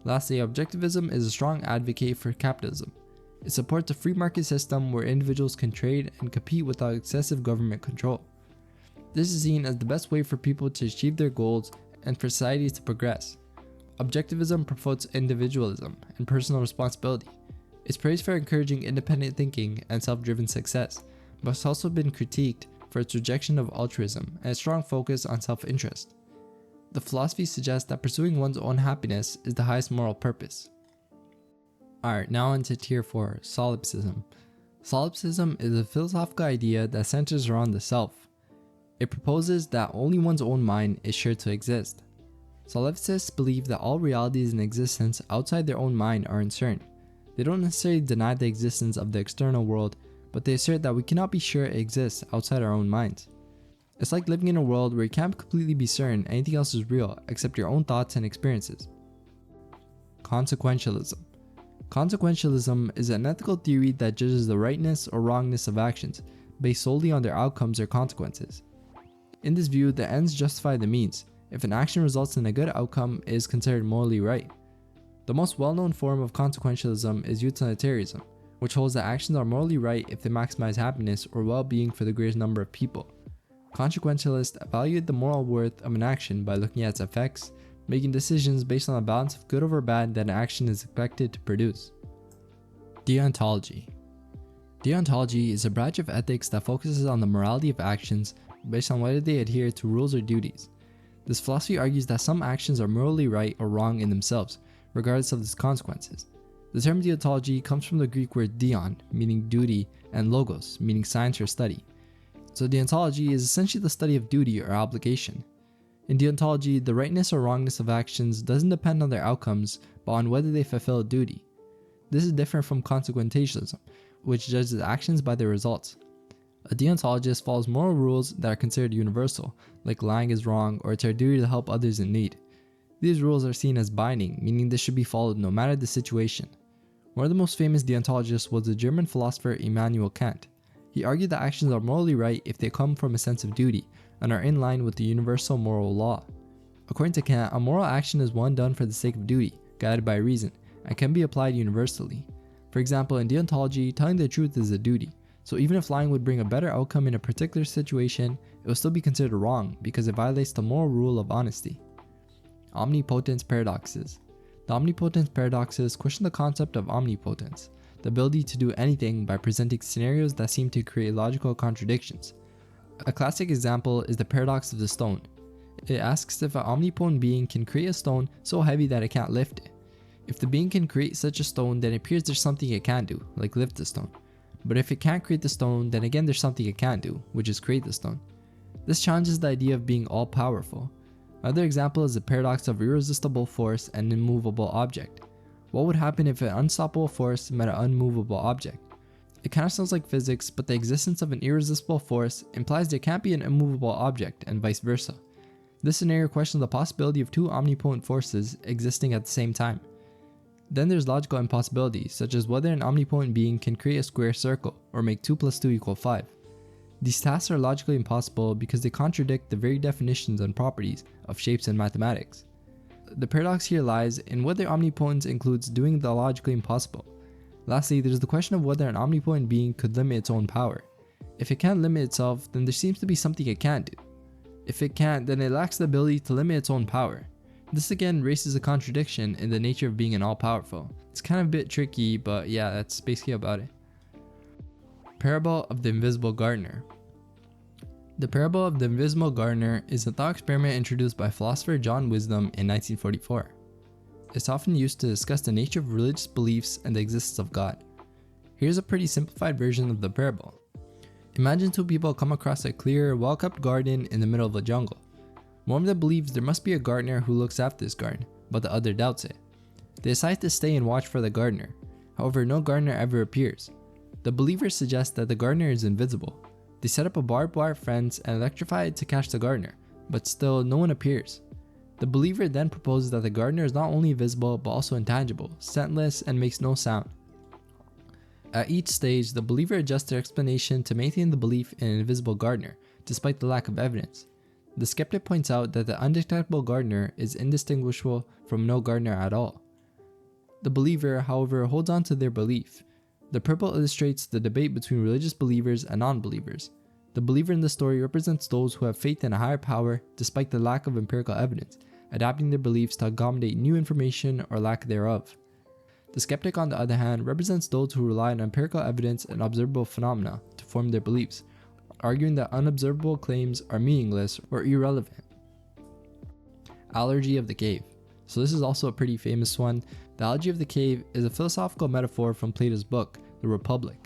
Lastly, objectivism is a strong advocate for capitalism. It supports a free market system where individuals can trade and compete without excessive government control. This is seen as the best way for people to achieve their goals and for society to progress. Objectivism promotes individualism and personal responsibility. It's praised for encouraging independent thinking and self-driven success, but it's also been critiqued for its rejection of altruism and its strong focus on self-interest. The philosophy suggests that pursuing one's own happiness is the highest moral purpose. Alright, now on to tier 4, solipsism. Solipsism is a philosophical idea that centers around the self. It proposes that only one's own mind is sure to exist. Solipsists believe that all realities in existence outside their own mind are uncertain. They don't necessarily deny the existence of the external world, but they assert that we cannot be sure it exists outside our own minds. It's like living in a world where you can't completely be certain anything else is real except your own thoughts and experiences. Consequentialism. Consequentialism is an ethical theory that judges the rightness or wrongness of actions based solely on their outcomes or consequences. In this view, the ends justify the means. If an action results in a good outcome, it is considered morally right. The most well-known form of consequentialism is utilitarianism, which holds that actions are morally right if they maximize happiness or well-being for the greatest number of people. Consequentialists evaluate the moral worth of an action by looking at its effects, making decisions based on a balance of good over bad that an action is expected to produce. Deontology. Deontology is a branch of ethics that focuses on the morality of actions based on whether they adhere to rules or duties. This philosophy argues that some actions are morally right or wrong in themselves, regardless of its consequences. The term deontology comes from the Greek word deon, meaning duty, and logos, meaning science or study. So deontology is essentially the study of duty or obligation. In deontology, the rightness or wrongness of actions doesn't depend on their outcomes, but on whether they fulfill a duty. This is different from consequentialism, which judges actions by their results. A deontologist follows moral rules that are considered universal, like lying is wrong or it's our duty to help others in need. These rules are seen as binding, meaning they should be followed no matter the situation. One of the most famous deontologists was the German philosopher Immanuel Kant. He argued that actions are morally right if they come from a sense of duty and are in line with the universal moral law. According to Kant, a moral action is one done for the sake of duty, guided by reason, and can be applied universally. For example, in deontology, telling the truth is a duty, so even if lying would bring a better outcome in a particular situation, it will still be considered wrong because it violates the moral rule of honesty. Omnipotence paradoxes. The omnipotence paradoxes question the concept of omnipotence, the ability to do anything by presenting scenarios that seem to create logical contradictions. A classic example is the paradox of the stone. It asks if an omnipotent being can create a stone so heavy that it can't lift it. If the being can create such a stone, then it appears there's something it can do, like lift the stone. But if it can't create the stone, then again there's something it can't do, which is create the stone. This challenges the idea of being all-powerful. Another example is the paradox of irresistible force and immovable object. What would happen if an unstoppable force met an unmovable object? It kind of sounds like physics, but the existence of an irresistible force implies there can't be an immovable object, and vice versa. This scenario questions the possibility of two omnipotent forces existing at the same time. Then there's logical impossibilities, such as whether an omnipotent being can create a square circle, or make 2 + 2 = 5. These tasks are logically impossible because they contradict the very definitions and properties of shapes in mathematics. the paradox here lies in whether omnipotence includes doing the logically impossible. Lastly, there's the question of whether an omnipotent being could limit its own power. If it can't limit itself, then there seems to be something it can't do. If it can't, then it lacks the ability to limit its own power. This again raises a contradiction in the nature of being an all-powerful. It's kind of a bit tricky, but yeah, that's basically about it. Parable of the Invisible Gardener. The parable of the invisible gardener is a thought experiment introduced by philosopher John Wisdom in 1944. It's often used to discuss the nature of religious beliefs and the existence of God. Here's a pretty simplified version of the parable. Imagine two people come across a clear, well-kept garden in the middle of a jungle. One of them believes there must be a gardener who looks after this garden, but the other doubts it. They decide to stay and watch for the gardener. However, no gardener ever appears. The believers suggest that the gardener is invisible. They set up a barbed wire fence and electrify it to catch the gardener, but still no one appears. The believer then proposes that the gardener is not only invisible but also intangible, scentless, and makes no sound. At each stage, the believer adjusts their explanation to maintain the belief in an invisible gardener, despite the lack of evidence. The skeptic points out that the undetectable gardener is indistinguishable from no gardener at all. The believer, however, holds on to their belief. The parable illustrates the debate between religious believers and non-believers. The believer in the story represents those who have faith in a higher power despite the lack of empirical evidence, adapting their beliefs to accommodate new information or lack thereof. The skeptic, on the other hand, represents those who rely on empirical evidence and observable phenomena to form their beliefs, arguing that unobservable claims are meaningless or irrelevant. Allergy of the cave. So this is also a pretty famous one. The allergy of the cave is a philosophical metaphor from Plato's book, The Republic.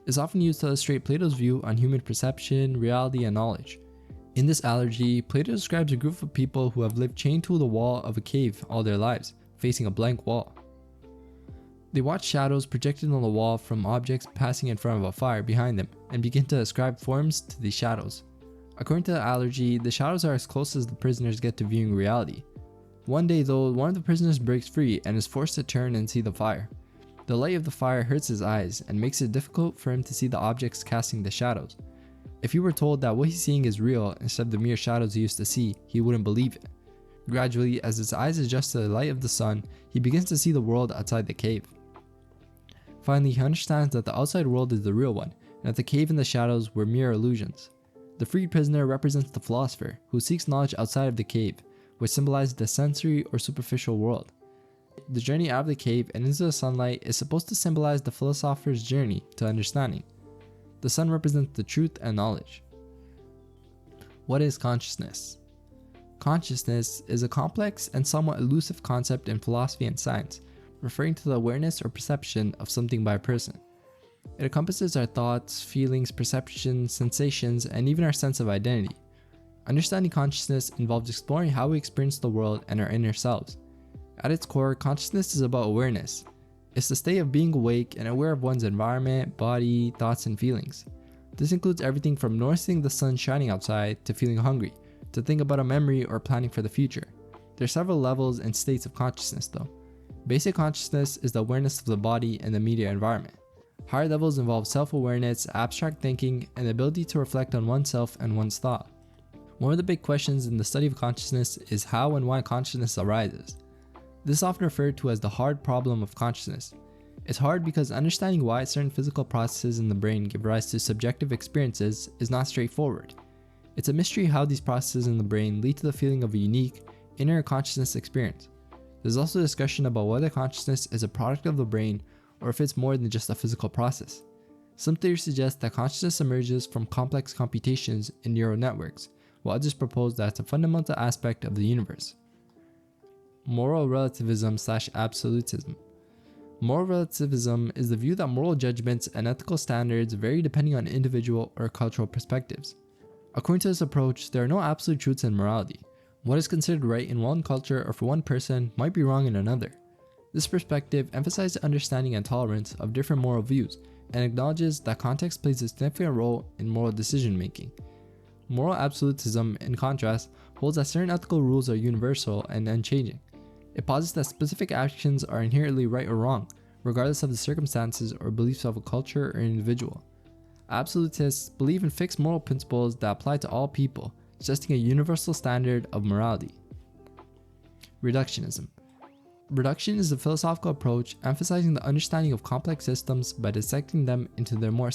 It's often used to illustrate Plato's view on human perception, reality, and knowledge. In this allergy, Plato describes a group of people who have lived chained to the wall of a cave all their lives, facing a blank wall. They watch shadows projected on the wall from objects passing in front of a fire behind them and begin to ascribe forms to these shadows. According to the allergy, the shadows are as close as the prisoners get to viewing reality. One day though, one of the prisoners breaks free and is forced to turn and see the fire. The light of the fire hurts his eyes and makes it difficult for him to see the objects casting the shadows. If he were told that what he's seeing is real instead of the mere shadows he used to see, he wouldn't believe it. Gradually, as his eyes adjust to the light of the sun, he begins to see the world outside the cave. Finally, he understands that the outside world is the real one, and that the cave and the shadows were mere illusions. The freed prisoner represents the philosopher, who seeks knowledge outside of the cave, which symbolizes the sensory or superficial world. The journey out of the cave and into the sunlight is supposed to symbolize the philosopher's journey to understanding. The sun represents the truth and knowledge. What is consciousness? Consciousness is a complex and somewhat elusive concept in philosophy and science, referring to the awareness or perception of something by a person. It encompasses our thoughts, feelings, perceptions, sensations, and even our sense of identity. Understanding consciousness involves exploring how we experience the world and our inner selves. At its core, consciousness is about awareness. It's the state of being awake and aware of one's environment, body, thoughts, and feelings. This includes everything from noticing the sun shining outside to feeling hungry, to think about a memory or planning for the future. There are several levels and states of consciousness though. Basic consciousness is the awareness of the body and the immediate environment. Higher levels involve self-awareness, abstract thinking, and the ability to reflect on oneself and one's thought. One of the big questions in the study of consciousness is how and why consciousness arises. This is often referred to as the hard problem of consciousness. It's hard because understanding why certain physical processes in the brain give rise to subjective experiences is not straightforward. It's a mystery how these processes in the brain lead to the feeling of a unique, inner consciousness experience. There's also a discussion about whether consciousness is a product of the brain or if it's more than just a physical process. Some theories suggest that consciousness emerges from complex computations in neural networks, while others propose that it's a fundamental aspect of the universe. Moral relativism/absolutism. Moral relativism is the view that moral judgments and ethical standards vary depending on individual or cultural perspectives. According to this approach, there are no absolute truths in morality. What is considered right in one culture or for one person might be wrong in another. This perspective emphasizes understanding and tolerance of different moral views and acknowledges that context plays a significant role in moral decision making. Moral absolutism, in contrast, holds that certain ethical rules are universal and unchanging. It posits that specific actions are inherently right or wrong, regardless of the circumstances or beliefs of a culture or individual. Absolutists believe in fixed moral principles that apply to all people, suggesting a universal standard of morality. Reductionism. Reduction is a philosophical approach emphasizing the understanding of complex systems by dissecting them into their more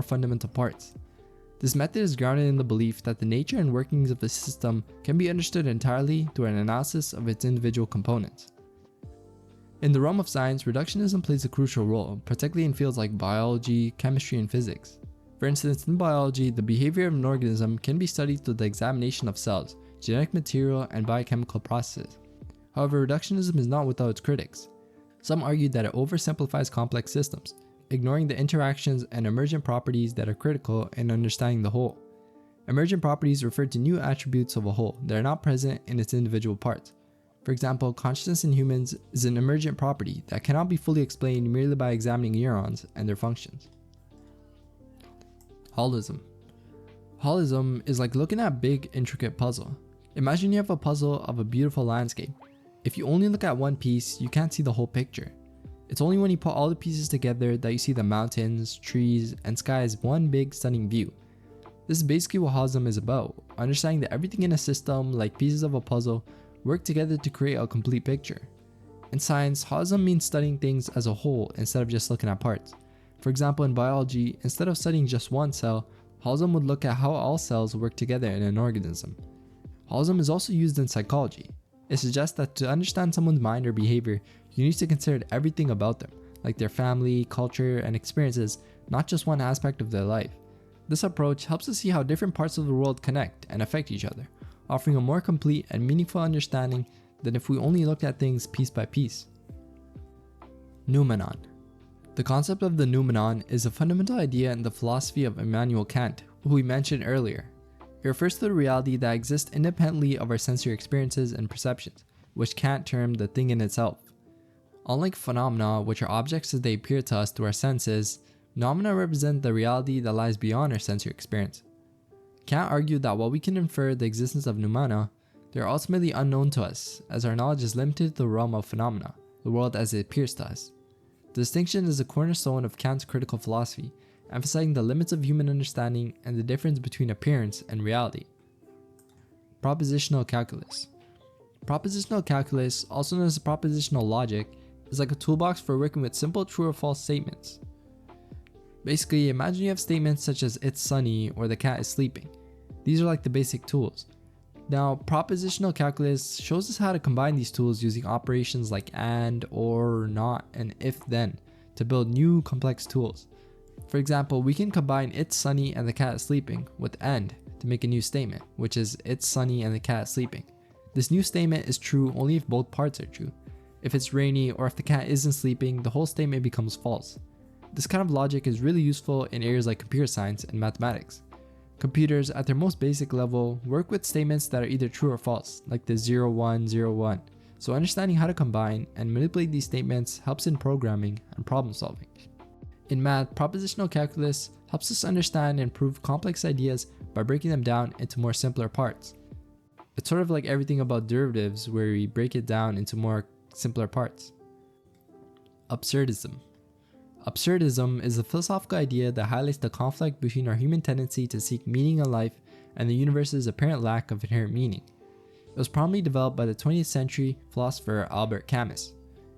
fundamental parts. This method is grounded in the belief that the nature and workings of a system can be understood entirely through an analysis of its individual components. In the realm of science, reductionism plays a crucial role, particularly in fields like biology, chemistry, and physics. For instance, in biology, the behavior of an organism can be studied through the examination of cells, genetic material, and biochemical processes. However, reductionism is not without its critics. Some argue that it oversimplifies complex systems, ignoring the interactions and emergent properties that are critical in understanding the whole. Emergent properties refer to new attributes of a whole that are not present in its individual parts. For example, consciousness in humans is an emergent property that cannot be fully explained merely by examining neurons and their functions. Holism. Holism is like looking at a big, intricate puzzle. Imagine you have a puzzle of a beautiful landscape. If you only look at one piece, you can't see the whole picture. It's only when you put all the pieces together that you see the mountains, trees, and sky as one big, stunning view. This is basically what holism is about, understanding that everything in a system, like pieces of a puzzle, work together to create a complete picture. In science, holism means studying things as a whole instead of just looking at parts. For example, in biology, instead of studying just one cell, holism would look at how all cells work together in an organism. Holism is also used in psychology. It suggests that to understand someone's mind or behavior, you need to consider everything about them, like their family, culture, and experiences, not just one aspect of their life. This approach helps us see how different parts of the world connect and affect each other, offering a more complete and meaningful understanding than if we only looked at things piece by piece. Noumenon. The concept of the noumenon is a fundamental idea in the philosophy of Immanuel Kant, who we mentioned earlier. It refers to the reality that exists independently of our sensory experiences and perceptions, which Kant termed the thing in itself. Unlike phenomena, which are objects as they appear to us through our senses, noumena represent the reality that lies beyond our sensory experience. Kant argued that while we can infer the existence of noumena, they are ultimately unknown to us, as our knowledge is limited to the realm of phenomena, the world as it appears to us. The distinction is the cornerstone of Kant's critical philosophy, emphasizing the limits of human understanding and the difference between appearance and reality. Propositional calculus. Propositional calculus, also known as propositional logic, is like a toolbox for working with simple true or false statements. Basically, imagine you have statements such as it's sunny or the cat is sleeping. These are like the basic tools. Now, propositional calculus shows us how to combine these tools using operations like and, or, not, and if then to build new complex tools. For example, we can combine it's sunny and the cat is sleeping with and to make a new statement, which is it's sunny and the cat is sleeping. This new statement is true only if both parts are true. If it's rainy or if the cat isn't sleeping, the whole statement becomes false. This kind of logic is really useful in areas like computer science and mathematics. Computers, at their most basic level, work with statements that are either true or false, like the 0, 1, 0, 1. So understanding how to combine and manipulate these statements helps in programming and problem solving. In math, propositional calculus helps us understand and prove complex ideas by breaking them down into more simpler parts. It's sort of like everything about derivatives where we break it down into more simpler parts. Absurdism. Absurdism is a philosophical idea that highlights the conflict between our human tendency to seek meaning in life and the universe's apparent lack of inherent meaning. It was prominently developed by the 20th century philosopher Albert Camus.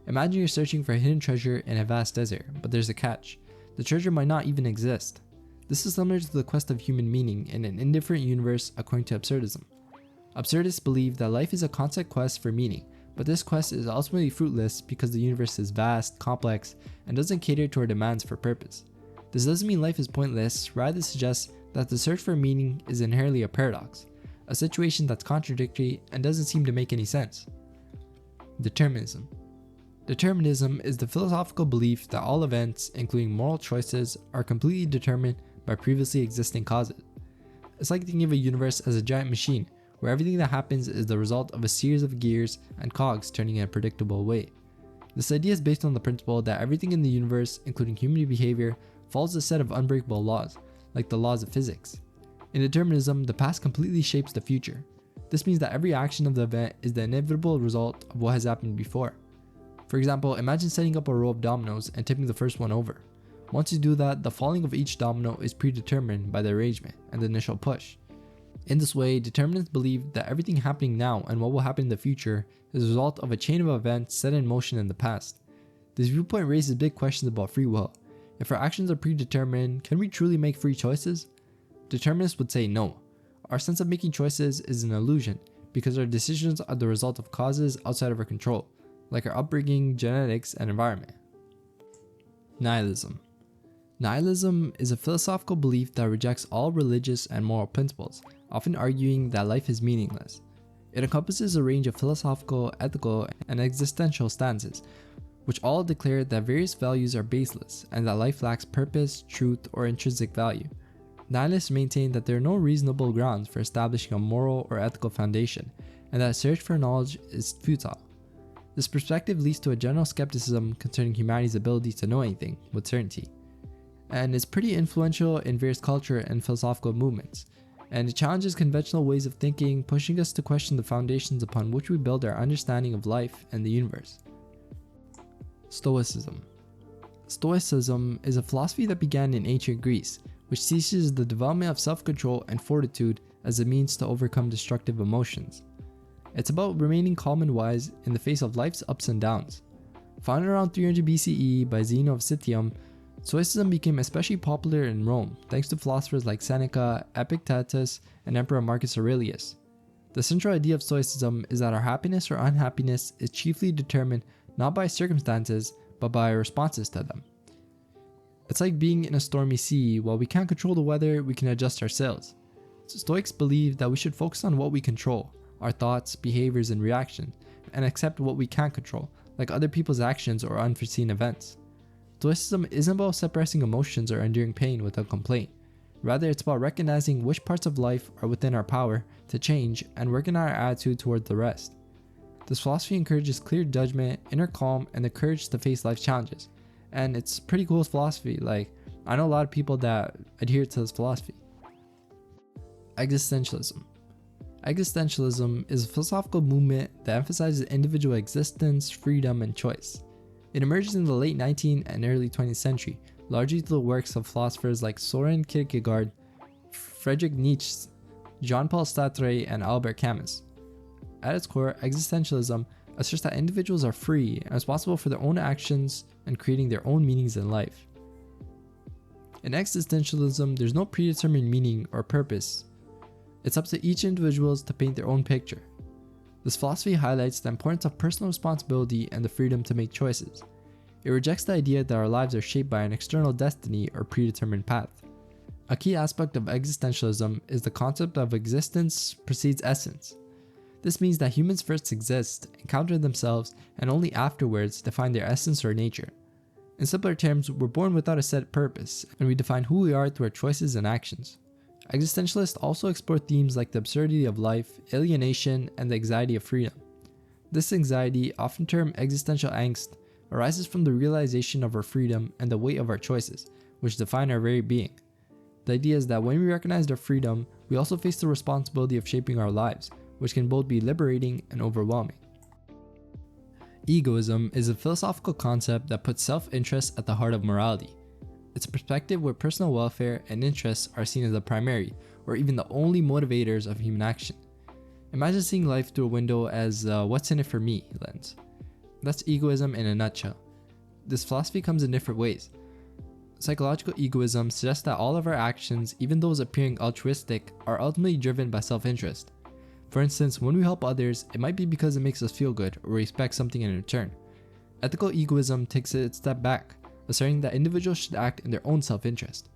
Imagine you're searching for a hidden treasure in a vast desert, but there's a catch. The treasure might not even exist. This is similar to the quest of human meaning in an indifferent universe according to absurdism. Absurdists believe that life is a constant quest for meaning, but this quest is ultimately fruitless because the universe is vast, complex, and doesn't cater to our demands for purpose. This doesn't mean life is pointless, rather suggests that the search for meaning is inherently a paradox, a situation that's contradictory and doesn't seem to make any sense. Determinism. Determinism is the philosophical belief that all events, including moral choices, are completely determined by previously existing causes. It's like thinking of a universe as a giant machine, where everything that happens is the result of a series of gears and cogs turning in a predictable way. This idea is based on the principle that everything in the universe, including human behavior, follows a set of unbreakable laws, like the laws of physics. In determinism, the past completely shapes the future. This means that every action of the event is the inevitable result of what has happened before. For example, imagine setting up a row of dominoes and tipping the first one over. Once you do that, the falling of each domino is predetermined by the arrangement and the initial push. In this way, determinists believe that everything happening now and what will happen in the future is a result of a chain of events set in motion in the past. This viewpoint raises big questions about free will. If our actions are predetermined, can we truly make free choices? Determinists would say no. Our sense of making choices is an illusion because our decisions are the result of causes outside of our control, like our upbringing, genetics, and environment. Nihilism. Nihilism is a philosophical belief that rejects all religious and moral principles, often arguing that life is meaningless. It encompasses a range of philosophical, ethical, and existential stances, which all declare that various values are baseless and that life lacks purpose, truth, or intrinsic value. Nihilists maintain that there are no reasonable grounds for establishing a moral or ethical foundation, and that search for knowledge is futile. This perspective leads to a general skepticism concerning humanity's ability to know anything with certainty, and is pretty influential in various culture and philosophical movements, and it challenges conventional ways of thinking, pushing us to question the foundations upon which we build our understanding of life and the universe. Stoicism. Stoicism is a philosophy that began in ancient Greece, which teaches the development of self-control and fortitude as a means to overcome destructive emotions. It's about remaining calm and wise in the face of life's ups and downs. Founded around 300 BCE by Zeno of Citium, Stoicism became especially popular in Rome thanks to philosophers like Seneca, Epictetus, and Emperor Marcus Aurelius. The central idea of Stoicism is that our happiness or unhappiness is chiefly determined not by circumstances, but by our responses to them. It's like being in a stormy sea. While we can't control the weather, we can adjust our sails. Stoics believe that we should focus on what we control, our thoughts, behaviors, and reactions, and accept what we can't control, like other people's actions or unforeseen events. Stoicism isn't about suppressing emotions or enduring pain without complaint. Rather, it's about recognizing which parts of life are within our power to change and working on our attitude toward the rest. This philosophy encourages clear judgment, inner calm, and the courage to face life's challenges. And it's pretty cool philosophy. I know a lot of people that adhere to this philosophy. Existentialism. Existentialism is a philosophical movement that emphasizes individual existence, freedom, and choice. It emerged in the late 19th and early 20th century, largely through the works of philosophers like Soren Kierkegaard, Friedrich Nietzsche, Jean-Paul Sartre, and Albert Camus. At its core, existentialism asserts that individuals are free and responsible for their own actions and creating their own meanings in life. In existentialism, there's no predetermined meaning or purpose. It's up to each individual to paint their own picture. This philosophy highlights the importance of personal responsibility and the freedom to make choices. It rejects the idea that our lives are shaped by an external destiny or predetermined path. A key aspect of existentialism is the concept of existence precedes essence. This means that humans first exist, encounter themselves, and only afterwards define their essence or nature. In simpler terms, we're born without a set purpose, and we define who we are through our choices and actions. Existentialists also explore themes like the absurdity of life, alienation, and the anxiety of freedom. This anxiety, often termed existential angst, arises from the realization of our freedom and the weight of our choices, which define our very being. The idea is that when we recognize our freedom, we also face the responsibility of shaping our lives, which can both be liberating and overwhelming. Egoism is a philosophical concept that puts self-interest at the heart of morality. It's a perspective where personal welfare and interests are seen as the primary, or even the only motivators of human action. Imagine seeing life through a window as what's in it for me lens. That's egoism in a nutshell. This philosophy comes in different ways. Psychological egoism suggests that all of our actions, even those appearing altruistic, are ultimately driven by self-interest. For instance, when we help others, it might be because it makes us feel good or we expect something in return. Ethical egoism takes it a step back, asserting that individuals should act in their own self-interest.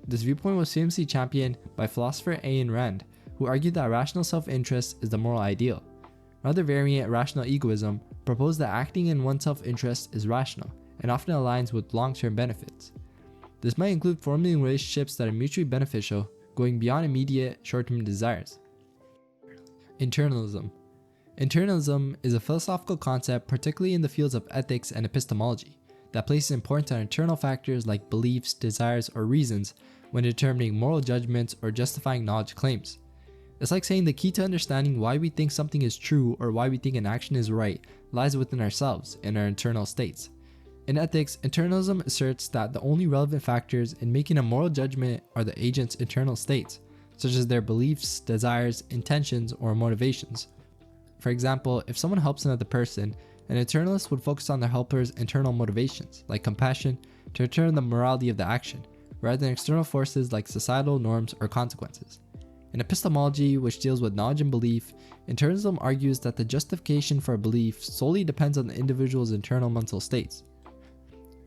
This viewpoint was famously championed by philosopher Ayn Rand, who argued that rational self-interest is the moral ideal. Another variant, rational egoism, proposed that acting in one's self-interest is rational and often aligns with long-term benefits. This might include forming relationships that are mutually beneficial, going beyond immediate, short-term desires. Internalism. Internalism is a philosophical concept, particularly in the fields of ethics and epistemology, that places importance on internal factors like beliefs, desires, or reasons when determining moral judgments or justifying knowledge claims. It's like saying the key to understanding why we think something is true or why we think an action is right lies within ourselves, in our internal states. In ethics, internalism asserts that the only relevant factors in making a moral judgment are the agent's internal states, such as their beliefs, desires, intentions, or motivations. For example, if someone helps another person, an internalist would focus on their helper's internal motivations, like compassion, to determine the morality of the action, rather than external forces like societal norms or consequences. In epistemology, which deals with knowledge and belief, internalism argues that the justification for a belief solely depends on the individual's internal mental states.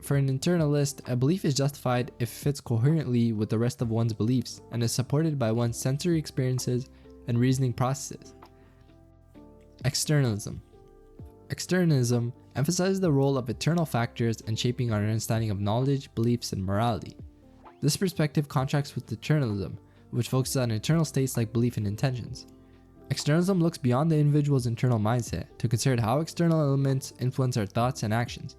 For an internalist, a belief is justified if it fits coherently with the rest of one's beliefs and is supported by one's sensory experiences and reasoning processes. Externalism. Externalism emphasizes the role of external factors in shaping our understanding of knowledge, beliefs, and morality. This perspective contrasts with internalism, which focuses on internal states like belief and intentions. Externalism looks beyond the individual's internal mindset to consider how external elements influence our thoughts and actions.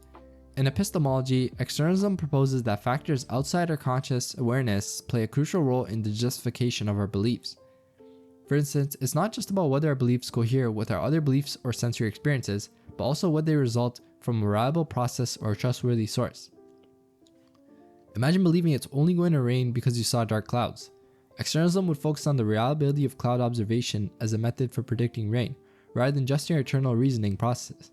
In epistemology, externalism proposes that factors outside our conscious awareness play a crucial role in the justification of our beliefs. For instance, it's not just about whether our beliefs cohere with our other beliefs or sensory experiences, but also whether they result from a reliable process or a trustworthy source. Imagine believing it's only going to rain because you saw dark clouds. Externalism would focus on the reliability of cloud observation as a method for predicting rain, rather than just your internal reasoning processes.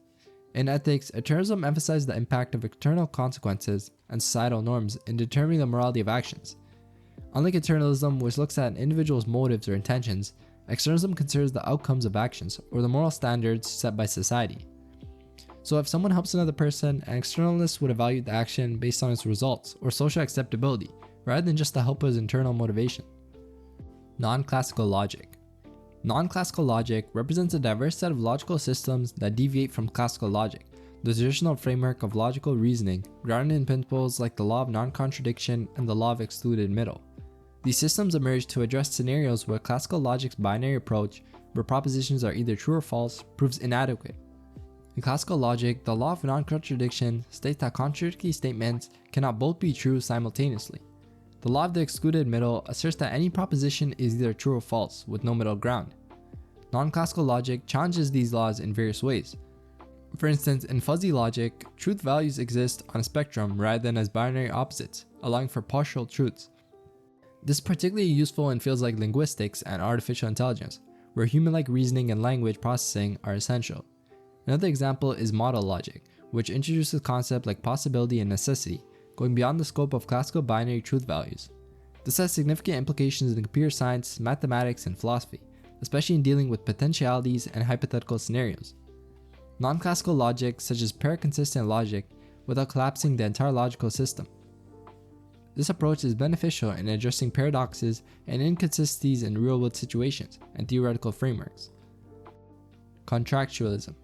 In ethics, externalism emphasizes the impact of external consequences and societal norms in determining the morality of actions. Unlike internalism, which looks at an individual's motives or intentions, externalism considers the outcomes of actions or the moral standards set by society. So if someone helps another person, an externalist would evaluate the action based on its results or social acceptability, rather than just the helper's internal motivation. Non-classical logic. Non-classical logic represents a diverse set of logical systems that deviate from classical logic, the traditional framework of logical reasoning, grounded in principles like the law of non-contradiction and the law of excluded middle. These systems emerged to address scenarios where classical logic's binary approach, where propositions are either true or false, proves inadequate. In classical logic, the law of non-contradiction states that contradictory statements cannot both be true simultaneously. The law of the excluded middle asserts that any proposition is either true or false, with no middle ground. Non-classical logic challenges these laws in various ways. For instance, in fuzzy logic, truth values exist on a spectrum rather than as binary opposites, allowing for partial truths. This is particularly useful in fields like linguistics and artificial intelligence, where human-like reasoning and language processing are essential. Another example is model logic, which introduces concepts like possibility and necessity, going beyond the scope of classical binary truth values. This has significant implications in computer science, mathematics, and philosophy, especially in dealing with potentialities and hypothetical scenarios. Non-classical logic, such as paraconsistent logic, without collapsing the entire logical system. This approach is beneficial in addressing paradoxes and inconsistencies in real-world situations and theoretical frameworks. Contractualism.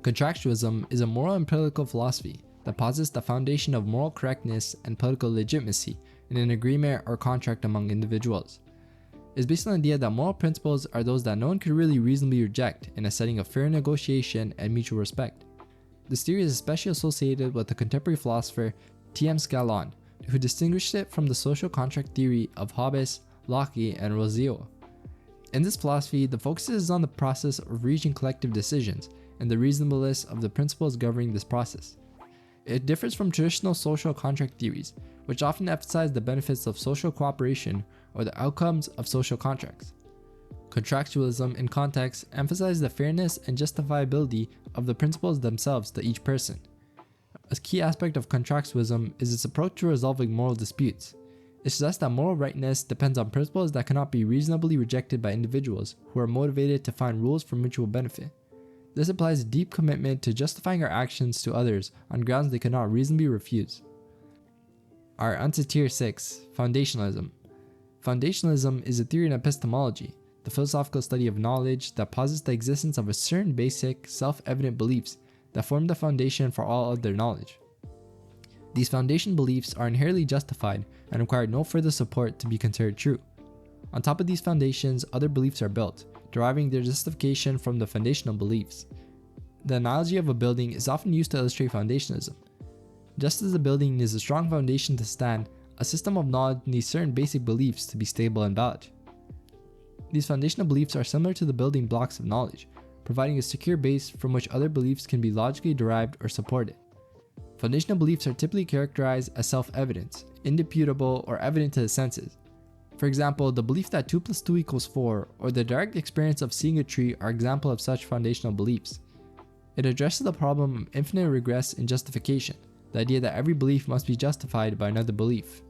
Contractualism is a moral and political philosophy that posits the foundation of moral correctness and political legitimacy in an agreement or contract among individuals. It is based on the idea that moral principles are those that no one could really reasonably reject in a setting of fair negotiation and mutual respect. This theory is especially associated with the contemporary philosopher T.M. Scallon, who distinguished it from the social contract theory of Hobbes, Locke, and Rousseau. In this philosophy, the focus is on the process of reaching collective decisions and the reasonableness of the principles governing this process. It differs from traditional social contract theories, which often emphasize the benefits of social cooperation or the outcomes of social contracts. Contractualism, in context, emphasizes the fairness and justifiability of the principles themselves to each person. A key aspect of contractualism is its approach to resolving moral disputes. It suggests that moral rightness depends on principles that cannot be reasonably rejected by individuals who are motivated to find rules for mutual benefit. This implies a deep commitment to justifying our actions to others on grounds they cannot reasonably refuse. Our onto tier 6, foundationalism. Foundationalism is a theory in epistemology, the philosophical study of knowledge that posits the existence of a certain basic, self-evident beliefs that form the foundation for all other knowledge. These foundation beliefs are inherently justified and require no further support to be considered true. On top of these foundations, other beliefs are built, deriving their justification from the foundational beliefs. The analogy of a building is often used to illustrate foundationalism. Just as a building needs a strong foundation to stand, a system of knowledge needs certain basic beliefs to be stable and valid. These foundational beliefs are similar to the building blocks of knowledge, providing a secure base from which other beliefs can be logically derived or supported. Foundational beliefs are typically characterized as self-evident, indisputable, or evident to the senses. For example, the belief that 2 plus 2 equals 4 or the direct experience of seeing a tree are examples of such foundational beliefs. It addresses the problem of infinite regress in justification, the idea that every belief must be justified by another belief.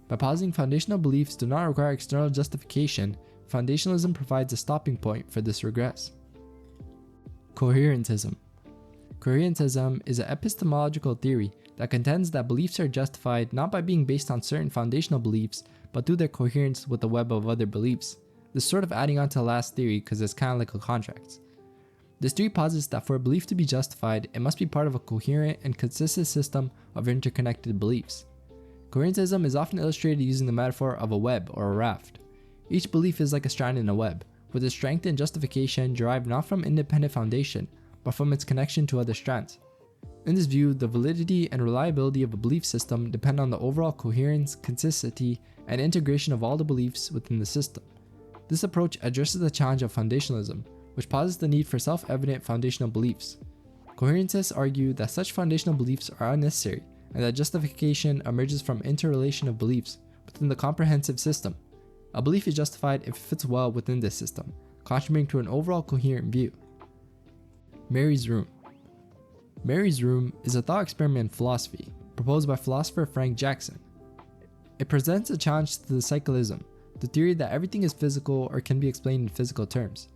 By positing foundational beliefs do not require external justification, foundationalism provides a stopping point for this regress. Coherentism. Coherentism is an epistemological theory that contends that beliefs are justified not by being based on certain foundational beliefs, but through their coherence with the web of other beliefs. This is sort of adding on to the last theory because it's kind of like a contract. This theory posits that for a belief to be justified, it must be part of a coherent and consistent system of interconnected beliefs. Coherentism is often illustrated using the metaphor of a web or a raft. Each belief is like a strand in a web, with its strength and justification derived not from independent foundation, but from its connection to other strands. In this view, the validity and reliability of a belief system depend on the overall coherence, consistency, and integration of all the beliefs within the system. This approach addresses the challenge of foundationalism, which posits the need for self-evident foundational beliefs. Coherentists argue that such foundational beliefs are unnecessary, and that justification emerges from interrelation of beliefs within the comprehensive system. A belief is justified if it fits well within this system, contributing to an overall coherent view. Mary's Room. Mary's Room is a thought experiment in philosophy, proposed by philosopher Frank Jackson. It presents a challenge to the psychalism, the theory that everything is physical or can be explained in physical terms.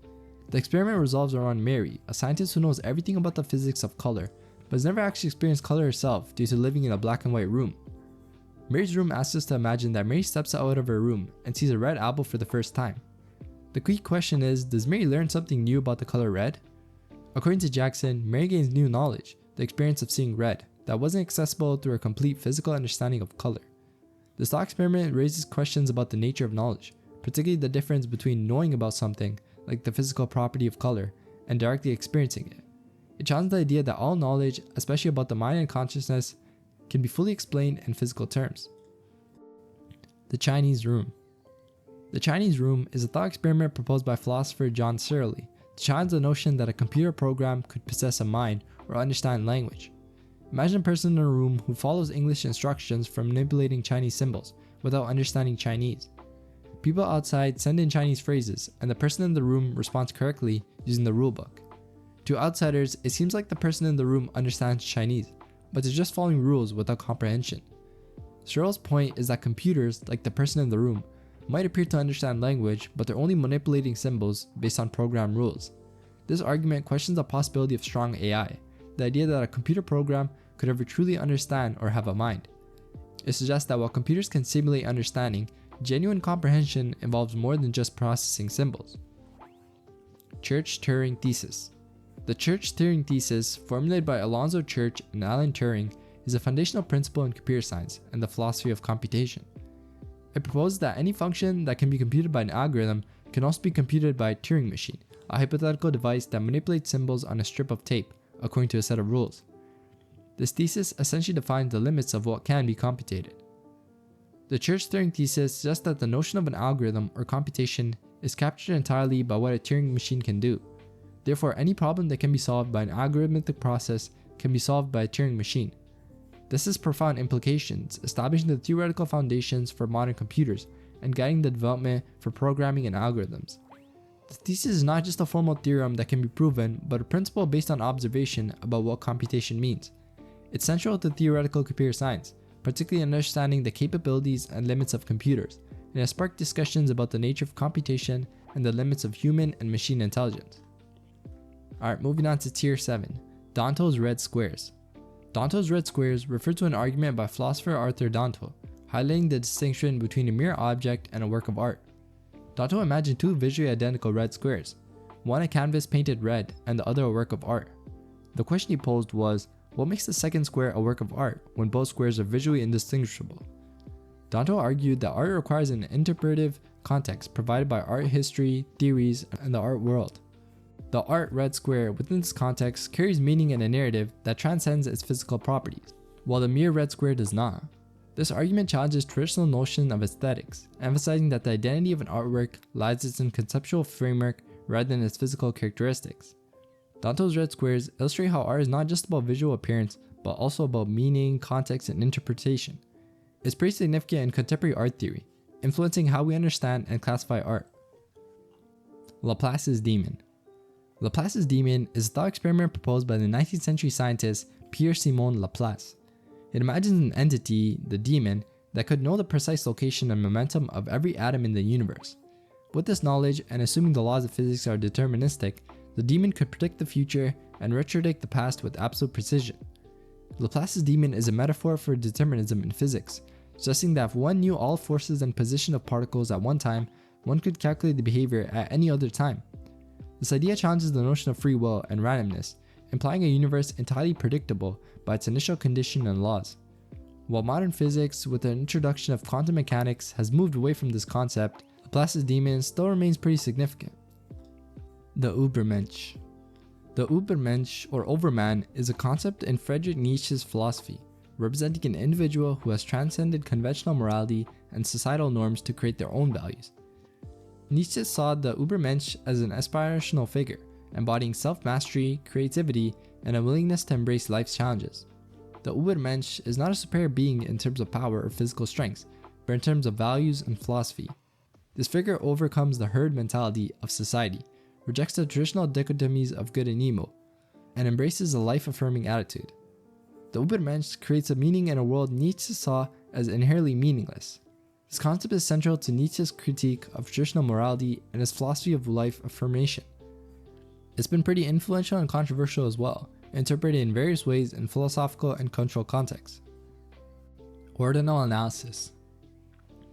The experiment revolves around Mary, a scientist who knows everything about the physics of color, but has never actually experienced color herself due to living in a black and white room. Mary's Room asks us to imagine that Mary steps out of her room and sees a red apple for the first time. The key question is, does Mary learn something new about the color red? According to Jackson, Mary gains new knowledge, the experience of seeing red, that wasn't accessible through a complete physical understanding of color. This thought experiment raises questions about the nature of knowledge, particularly the difference between knowing about something, like the physical property of color, and directly experiencing it. It challenges the idea that all knowledge, especially about the mind and consciousness, can be fully explained in physical terms. The Chinese Room. The Chinese Room is a thought experiment proposed by philosopher John Searle to challenge the notion that a computer program could possess a mind or understand language. Imagine a person in a room who follows English instructions for manipulating Chinese symbols without understanding Chinese. People outside send in Chinese phrases, and the person in the room responds correctly using the rulebook. To outsiders, it seems like the person in the room understands Chinese, but is just following rules without comprehension. Searle's point is that computers, like the person in the room, might appear to understand language, but they're only manipulating symbols based on program rules. This argument questions the possibility of strong AI, the idea that a computer program could ever truly understand or have a mind. It suggests that while computers can simulate understanding, genuine comprehension involves more than just processing symbols. Church-Turing thesis. The Church-Turing thesis, formulated by Alonzo Church and Alan Turing, is a foundational principle in computer science and the philosophy of computation. It proposes that any function that can be computed by an algorithm can also be computed by a Turing machine, a hypothetical device that manipulates symbols on a strip of tape according to a set of rules. This thesis essentially defines the limits of what can be computed. The Church-Turing thesis suggests that the notion of an algorithm or computation is captured entirely by what a Turing machine can do. Therefore, any problem that can be solved by an algorithmic process can be solved by a Turing machine. This has profound implications, establishing the theoretical foundations for modern computers and guiding the development for programming and algorithms. The thesis is not just a formal theorem that can be proven, but a principle based on observation about what computation means. It's central to theoretical computer science, particularly in understanding the capabilities and limits of computers, and has sparked discussions about the nature of computation and the limits of human and machine intelligence. Alright, moving on to Tier 7, Danto's red squares. Danto's red squares refer to an argument by philosopher Arthur Danto, highlighting the distinction between a mere object and a work of art. Danto imagined two visually identical red squares, one a canvas painted red and the other a work of art. The question he posed was, what makes the second square a work of art when both squares are visually indistinguishable? Danto argued that art requires an interpretive context provided by art history, theories, and the art world. The art red square within this context carries meaning and a narrative that transcends its physical properties, while the mere red square does not. This argument challenges traditional notion of aesthetics, emphasizing that the identity of an artwork lies in its conceptual framework rather than its physical characteristics. Danto's red squares illustrate how art is not just about visual appearance, but also about meaning, context, and interpretation. It's pretty significant in contemporary art theory. influencing how we understand and classify art. Laplace's demon. Laplace's demon is a thought experiment proposed by the 19th century scientist Pierre-Simon Laplace. It imagines an entity, the demon, that could know the precise location and momentum of every atom in the universe. With this knowledge, and assuming the laws of physics are deterministic, the demon could predict the future and retrodict the past with absolute precision. Laplace's demon is a metaphor for determinism in physics, suggesting that if one knew all forces and position of particles at one time, one could calculate the behavior at any other time. This idea challenges the notion of free will and randomness, implying a universe entirely predictable by its initial condition and laws. While modern physics, with the introduction of quantum mechanics, has moved away from this concept, Laplace's demon still remains pretty significant. The Übermensch. The Übermensch, or Overman, is a concept in Friedrich Nietzsche's philosophy, representing an individual who has transcended conventional morality and societal norms to create their own values. Nietzsche saw the Übermensch as an aspirational figure, embodying self-mastery, creativity, and a willingness to embrace life's challenges. The Übermensch is not a superior being in terms of power or physical strength, but in terms of values and philosophy. This figure overcomes the herd mentality of society, rejects the traditional dichotomies of good and evil, and embraces a life-affirming attitude. The Übermensch creates a meaning in a world Nietzsche saw as inherently meaningless. This concept is central to Nietzsche's critique of traditional morality and his philosophy of life affirmation. It's been pretty influential and controversial as well, interpreted in various ways in philosophical and cultural contexts. Ordinal analysis.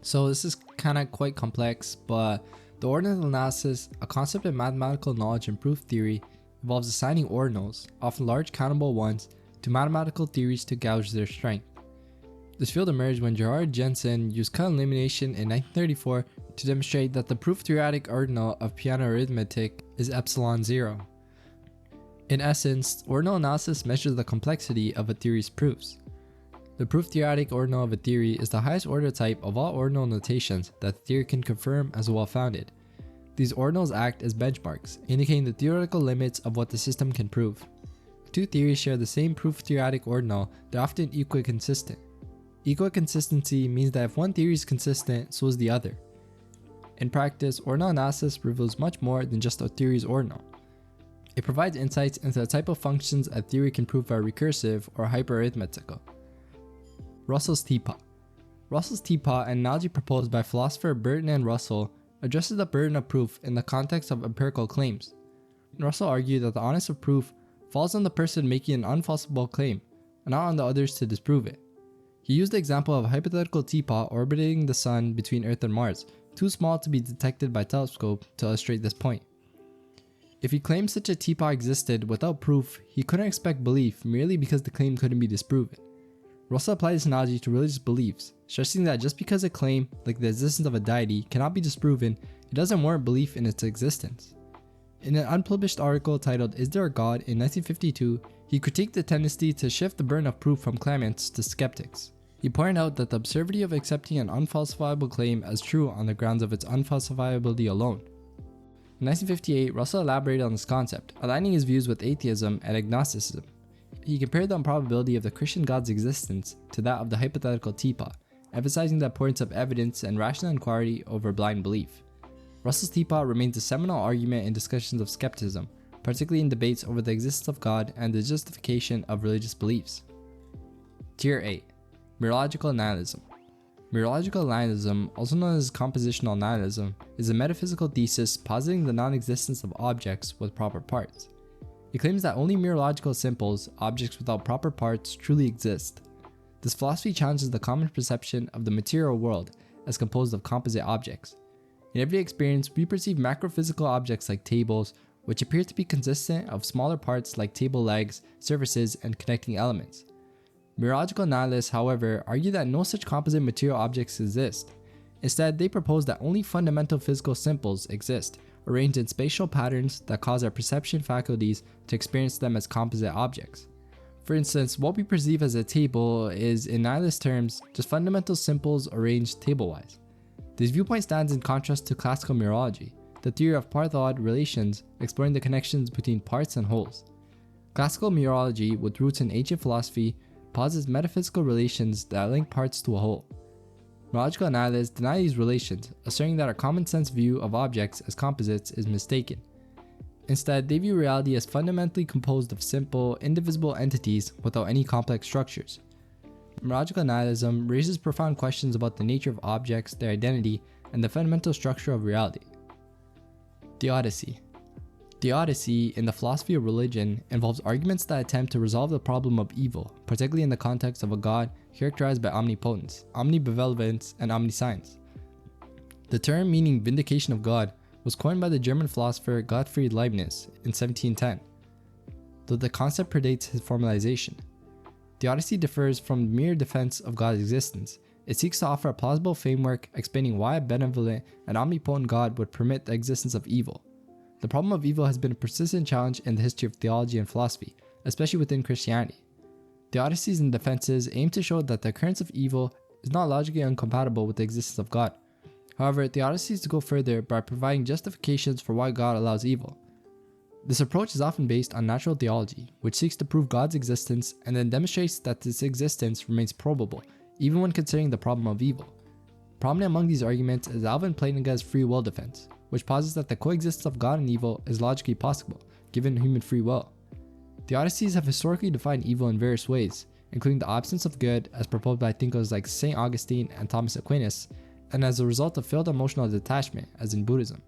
So this is kind of quite complex, but the ordinal analysis, a concept in mathematical knowledge and proof theory, involves assigning ordinals, often large countable ones, to mathematical theories to gauge their strength. This field emerged when Gerhard Jensen used cut elimination in 1934 to demonstrate that the proof-theoretic ordinal of Peano arithmetic is epsilon 0. In essence, ordinal analysis measures the complexity of a theory's proofs. The proof-theoretic ordinal of a theory is the highest order type of all ordinal notations that the theory can confirm as well-founded. These ordinals act as benchmarks, indicating the theoretical limits of what the system can prove. Two theories share the same proof-theoretic ordinal, they're often equiconsistent. Equiconsistency means that if one theory is consistent, so is the other. In practice, ordinal analysis reveals much more than just a theory's ordinal. It provides insights into the type of functions a theory can prove are recursive or hyperarithmetical. Russell's teapot. Russell's teapot, an analogy proposed by philosopher Burton and Russell, addresses the burden of proof in the context of empirical claims. Russell argued that the onus of proof falls on the person making an unfalsifiable claim, and not on the others to disprove it. He used the example of a hypothetical teapot orbiting the sun between Earth and Mars, too small to be detected by telescope, to illustrate this point. If he claimed such a teapot existed without proof, he couldn't expect belief merely because the claim couldn't be disproven. Russell applied this analogy to religious beliefs, stressing that just because a claim, like the existence of a deity, cannot be disproven, it doesn't warrant belief in its existence. In an unpublished article titled "Is There a God?" in 1952, he critiqued the tendency to shift the burden of proof from claimants to skeptics. He pointed out that the absurdity of accepting an unfalsifiable claim as true on the grounds of its unfalsifiability alone. In 1958, Russell elaborated on this concept, aligning his views with atheism and agnosticism. He compared the improbability of the Christian God's existence to that of the hypothetical teapot, emphasizing the importance of evidence and rational inquiry over blind belief. Russell's teapot remains a seminal argument in discussions of skepticism, particularly in debates over the existence of God and the justification of religious beliefs. Tier 8. Mereological nihilism. Mereological nihilism, also known as compositional nihilism, is a metaphysical thesis positing the non-existence of objects with proper parts. It claims that only mereological simples, objects without proper parts, truly exist. This philosophy challenges the common perception of the material world as composed of composite objects. In everyday experience, we perceive macrophysical objects like tables, which appear to be consistent of smaller parts like table legs, surfaces, and connecting elements. Mereological nihilists, however, argue that no such composite material objects exist. Instead, they propose that only fundamental physical simples exist, arranged in spatial patterns that cause our perception faculties to experience them as composite objects. For instance, what we perceive as a table is, in nihilist terms, just fundamental simples arranged table-wise. This viewpoint stands in contrast to classical mereology, the theory of part-thought relations exploring the connections between parts and wholes. Classical mereology, with roots in ancient philosophy, posits metaphysical relations that link parts to a whole. Logical annihilists deny these relations, asserting that our common sense view of objects as composites is mistaken. Instead, they view reality as fundamentally composed of simple, indivisible entities without any complex structures. Logical nihilism raises profound questions about the nature of objects, their identity, and the fundamental structure of reality. Theodicy. Theodicy, in the philosophy of religion, involves arguments that attempt to resolve the problem of evil, particularly in the context of a God characterized by omnipotence, omnibenevolence, and omniscience. The term meaning vindication of God was coined by the German philosopher Gottfried Leibniz in 1710, though the concept predates his formalization. Theodicy differs from mere defense of God's existence. It seeks to offer a plausible framework explaining why a benevolent and omnipotent God would permit the existence of evil. The problem of evil has been a persistent challenge in the history of theology and philosophy, especially within Christianity. Theodicies and defenses aim to show that the occurrence of evil is not logically incompatible with the existence of God. However, theodicies go further by providing justifications for why God allows evil. This approach is often based on natural theology, which seeks to prove God's existence and then demonstrates that this existence remains probable, even when considering the problem of evil. Prominent among these arguments is Alvin Plantinga's free will defense, which posits that the coexistence of God and evil is logically possible, given human free will. Theodicies have historically defined evil in various ways, including the absence of good as proposed by thinkers like St. Augustine and Thomas Aquinas, and as a result of failed emotional detachment, as in Buddhism.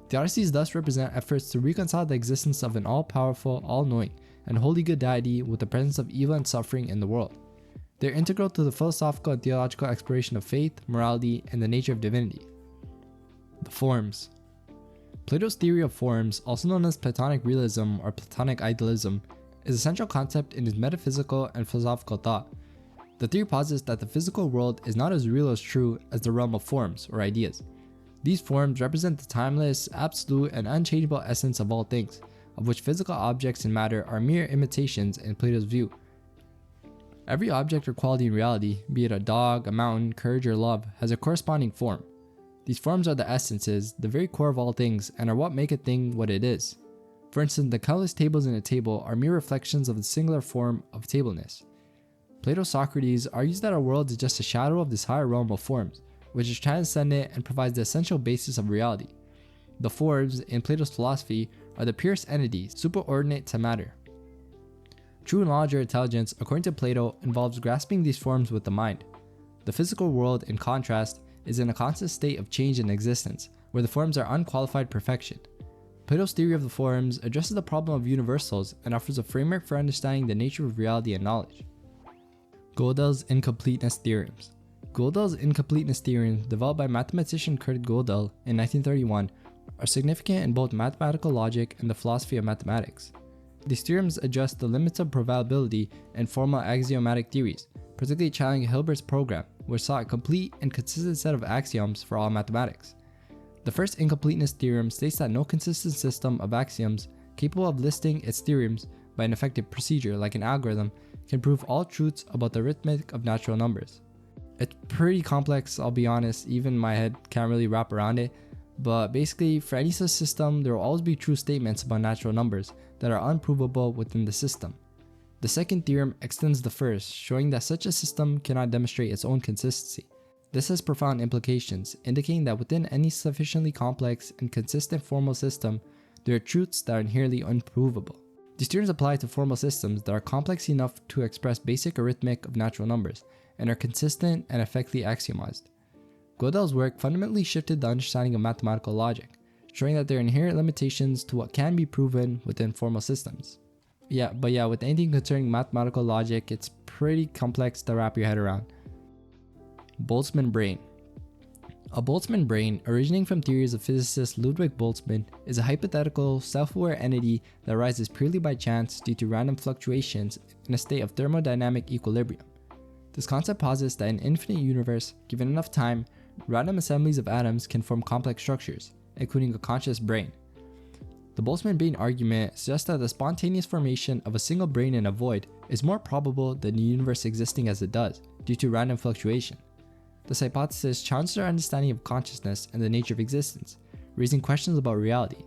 Theodicies thus represent efforts to reconcile the existence of an all-powerful, all-knowing, and wholly good deity with the presence of evil and suffering in the world. They are integral to the philosophical and theological exploration of faith, morality, and the nature of divinity. The forms. Plato's theory of forms, also known as Platonic realism or Platonic idealism, is a central concept in his metaphysical and philosophical thought. The theory posits that the physical world is not as real as true as the realm of forms or ideas. These forms represent the timeless, absolute, and unchangeable essence of all things, of which physical objects and matter are mere imitations in Plato's view. Every object or quality in reality, be it a dog, a mountain, courage, or love, has a corresponding form. These forms are the essences, the very core of all things, and are what make a thing what it is. For instance, the countless tables in a table are mere reflections of the singular form of tableness. Plato's Socrates argues that our world is just a shadow of this higher realm of forms, which is transcendent and provides the essential basis of reality. The forms, in Plato's philosophy, are the purest entity, superordinate to matter. True knowledge or intelligence, according to Plato, involves grasping these forms with the mind. The physical world, in contrast, is in a constant state of change and existence, where the forms are unqualified perfection. Plato's theory of the forms addresses the problem of universals and offers a framework for understanding the nature of reality and knowledge. Gödel's incompleteness theorems. Gödel's incompleteness theorems, developed by mathematician Kurt Gödel in 1931, are significant in both mathematical logic and the philosophy of mathematics. These theorems address the limits of probability in formal axiomatic theories, particularly challenging Hilbert's program, which sought a complete and consistent set of axioms for all mathematics. The first incompleteness theorem states that no consistent system of axioms capable of listing its theorems by an effective procedure like an algorithm can prove all truths about the arithmetic of natural numbers. It's pretty complex, I'll be honest, even my head can't really wrap around it, but basically for any such system there will always be true statements about natural numbers that are unprovable within the system. The second theorem extends the first, showing that such a system cannot demonstrate its own consistency. This has profound implications, indicating that within any sufficiently complex and consistent formal system, there are truths that are inherently unprovable. These theorems apply to formal systems that are complex enough to express basic arithmetic of natural numbers, and are consistent and effectively axiomized. Gödel's work fundamentally shifted the understanding of mathematical logic, showing that there are inherent limitations to what can be proven within formal systems. With anything concerning mathematical logic, it's pretty complex to wrap your head around. Boltzmann brain. A Boltzmann brain, originating from theories of physicist Ludwig Boltzmann, is a hypothetical, self-aware entity that arises purely by chance due to random fluctuations in a state of thermodynamic equilibrium. This concept posits that in an infinite universe, given enough time, random assemblies of atoms can form complex structures, including a conscious brain. The Boltzmann brain argument suggests that the spontaneous formation of a single brain in a void is more probable than the universe existing as it does, due to random fluctuation. This hypothesis challenges our understanding of consciousness and the nature of existence, raising questions about reality.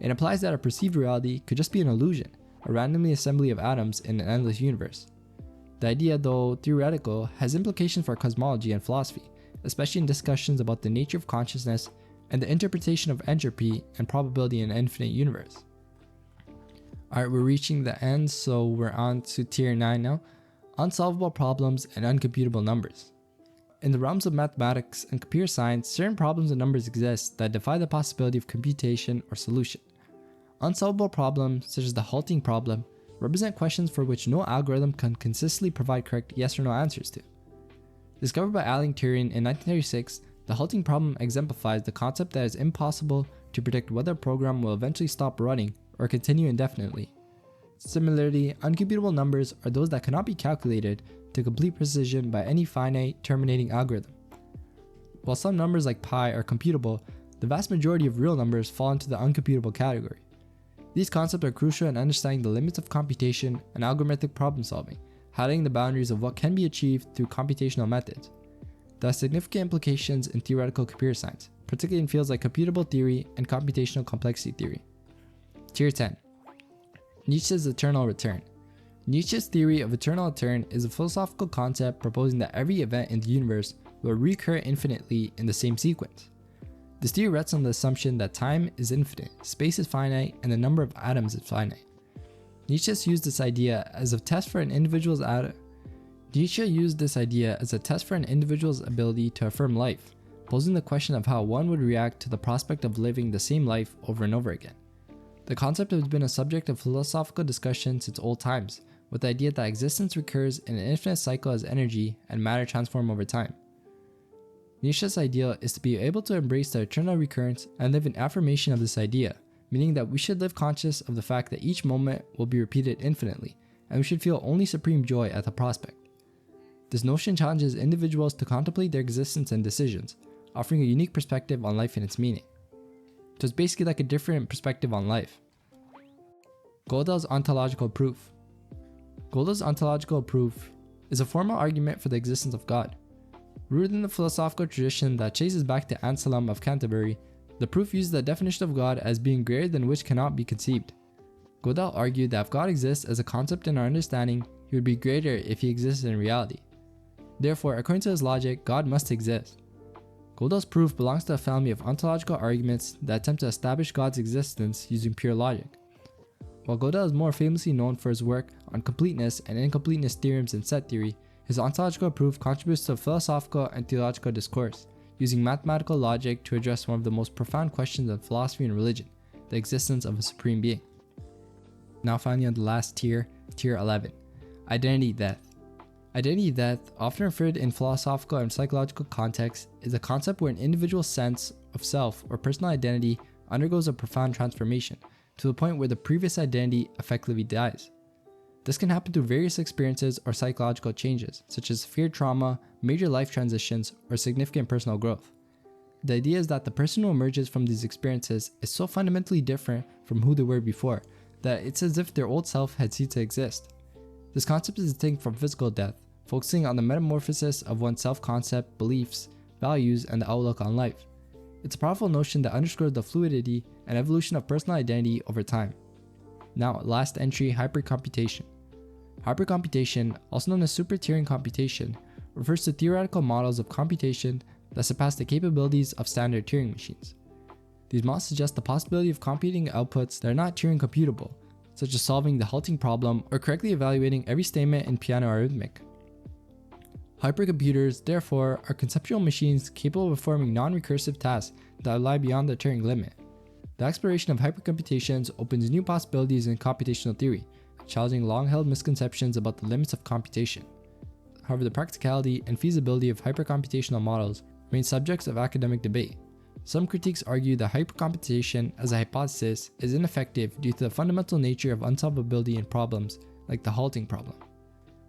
It implies that a perceived reality could just be an illusion, a randomly assembly of atoms in an endless universe. The idea, though theoretical, has implications for cosmology and philosophy, especially in discussions about the nature of consciousness and the interpretation of entropy and probability in an infinite universe. Alright, we're reaching the end, so we're on to tier 9 now. Unsolvable problems and uncomputable numbers. In the realms of mathematics and computer science, certain problems and numbers exist that defy the possibility of computation or solution. Unsolvable problems, such as the halting problem, represent questions for which no algorithm can consistently provide correct yes or no answers to. Discovered by Alan Turing in 1936, the halting problem exemplifies the concept that it is impossible to predict whether a program will eventually stop running or continue indefinitely. Similarly, uncomputable numbers are those that cannot be calculated to complete precision by any finite terminating algorithm. While some numbers like pi are computable, the vast majority of real numbers fall into the uncomputable category. These concepts are crucial in understanding the limits of computation and algorithmic problem solving, highlighting the boundaries of what can be achieved through computational methods. There are significant implications in theoretical computer science, particularly in fields like computable theory and computational complexity theory. Tier 10. Nietzsche's eternal return. Nietzsche's theory of eternal return is a philosophical concept proposing that every event in the universe will recur infinitely in the same sequence. This theory rests on the assumption that time is infinite, space is finite, and the number of atoms is finite. Nietzsche used this idea as a test for an individual's ability to affirm life, posing the question of how one would react to the prospect of living the same life over and over again. The concept has been a subject of philosophical discussion since old times, with the idea that existence recurs in an infinite cycle as energy and matter transform over time. Nietzsche's ideal is to be able to embrace the eternal recurrence and live in affirmation of this idea, meaning that we should live conscious of the fact that each moment will be repeated infinitely, and we should feel only supreme joy at the prospect. This notion challenges individuals to contemplate their existence and decisions, offering a unique perspective on life and its meaning. So it's basically like a different perspective on life. Gödel's ontological proof. Gödel's ontological proof is a formal argument for the existence of God. Rooted in the philosophical tradition that chases back to Anselm of Canterbury, the proof uses the definition of God as being greater than which cannot be conceived. Gödel argued that if God exists as a concept in our understanding, he would be greater if he existed in reality. Therefore, according to his logic, God must exist. Gödel's proof belongs to a family of ontological arguments that attempt to establish God's existence using pure logic. While Gödel is more famously known for his work on completeness and incompleteness theorems in set theory, his ontological proof contributes to a philosophical and theological discourse, using mathematical logic to address one of the most profound questions in philosophy and religion, the existence of a supreme being. Now finally on the last tier, tier 11, identity death. Identity death, often referred in philosophical and psychological contexts, is a concept where an individual's sense of self or personal identity undergoes a profound transformation, to the point where the previous identity effectively dies. This can happen through various experiences or psychological changes, such as severe trauma, major life transitions, or significant personal growth. The idea is that the person who emerges from these experiences is so fundamentally different from who they were before, that it's as if their old self had ceased to exist. This concept is distinct from physical death, focusing on the metamorphosis of one's self-concept, beliefs, values, and the outlook on life. It's a powerful notion that underscores the fluidity and evolution of personal identity over time. Now, last entry, hypercomputation. Hypercomputation, also known as super Turing computation, refers to theoretical models of computation that surpass the capabilities of standard Turing machines. These models suggest the possibility of computing outputs that are not Turing computable, such as solving the halting problem or correctly evaluating every statement in piano arithmetic. Hypercomputers, therefore, are conceptual machines capable of performing non-recursive tasks that lie beyond the Turing limit. The exploration of hypercomputations opens new possibilities in computational theory, challenging long-held misconceptions about the limits of computation. However, the practicality and feasibility of hypercomputational models remain subjects of academic debate. Some critics argue that hypercomputation as a hypothesis is ineffective due to the fundamental nature of unsolvability in problems like the halting problem.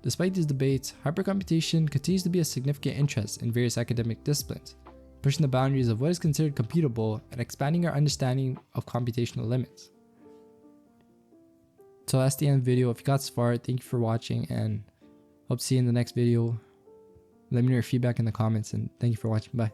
Despite these debates, hypercomputation continues to be a significant interest in various academic disciplines, pushing the boundaries of what is considered computable and expanding our understanding of computational limits. So that's the end of the video. If you got this far, thank you for watching and hope to see you in the next video. Let me know your feedback in the comments and thank you for watching. Bye.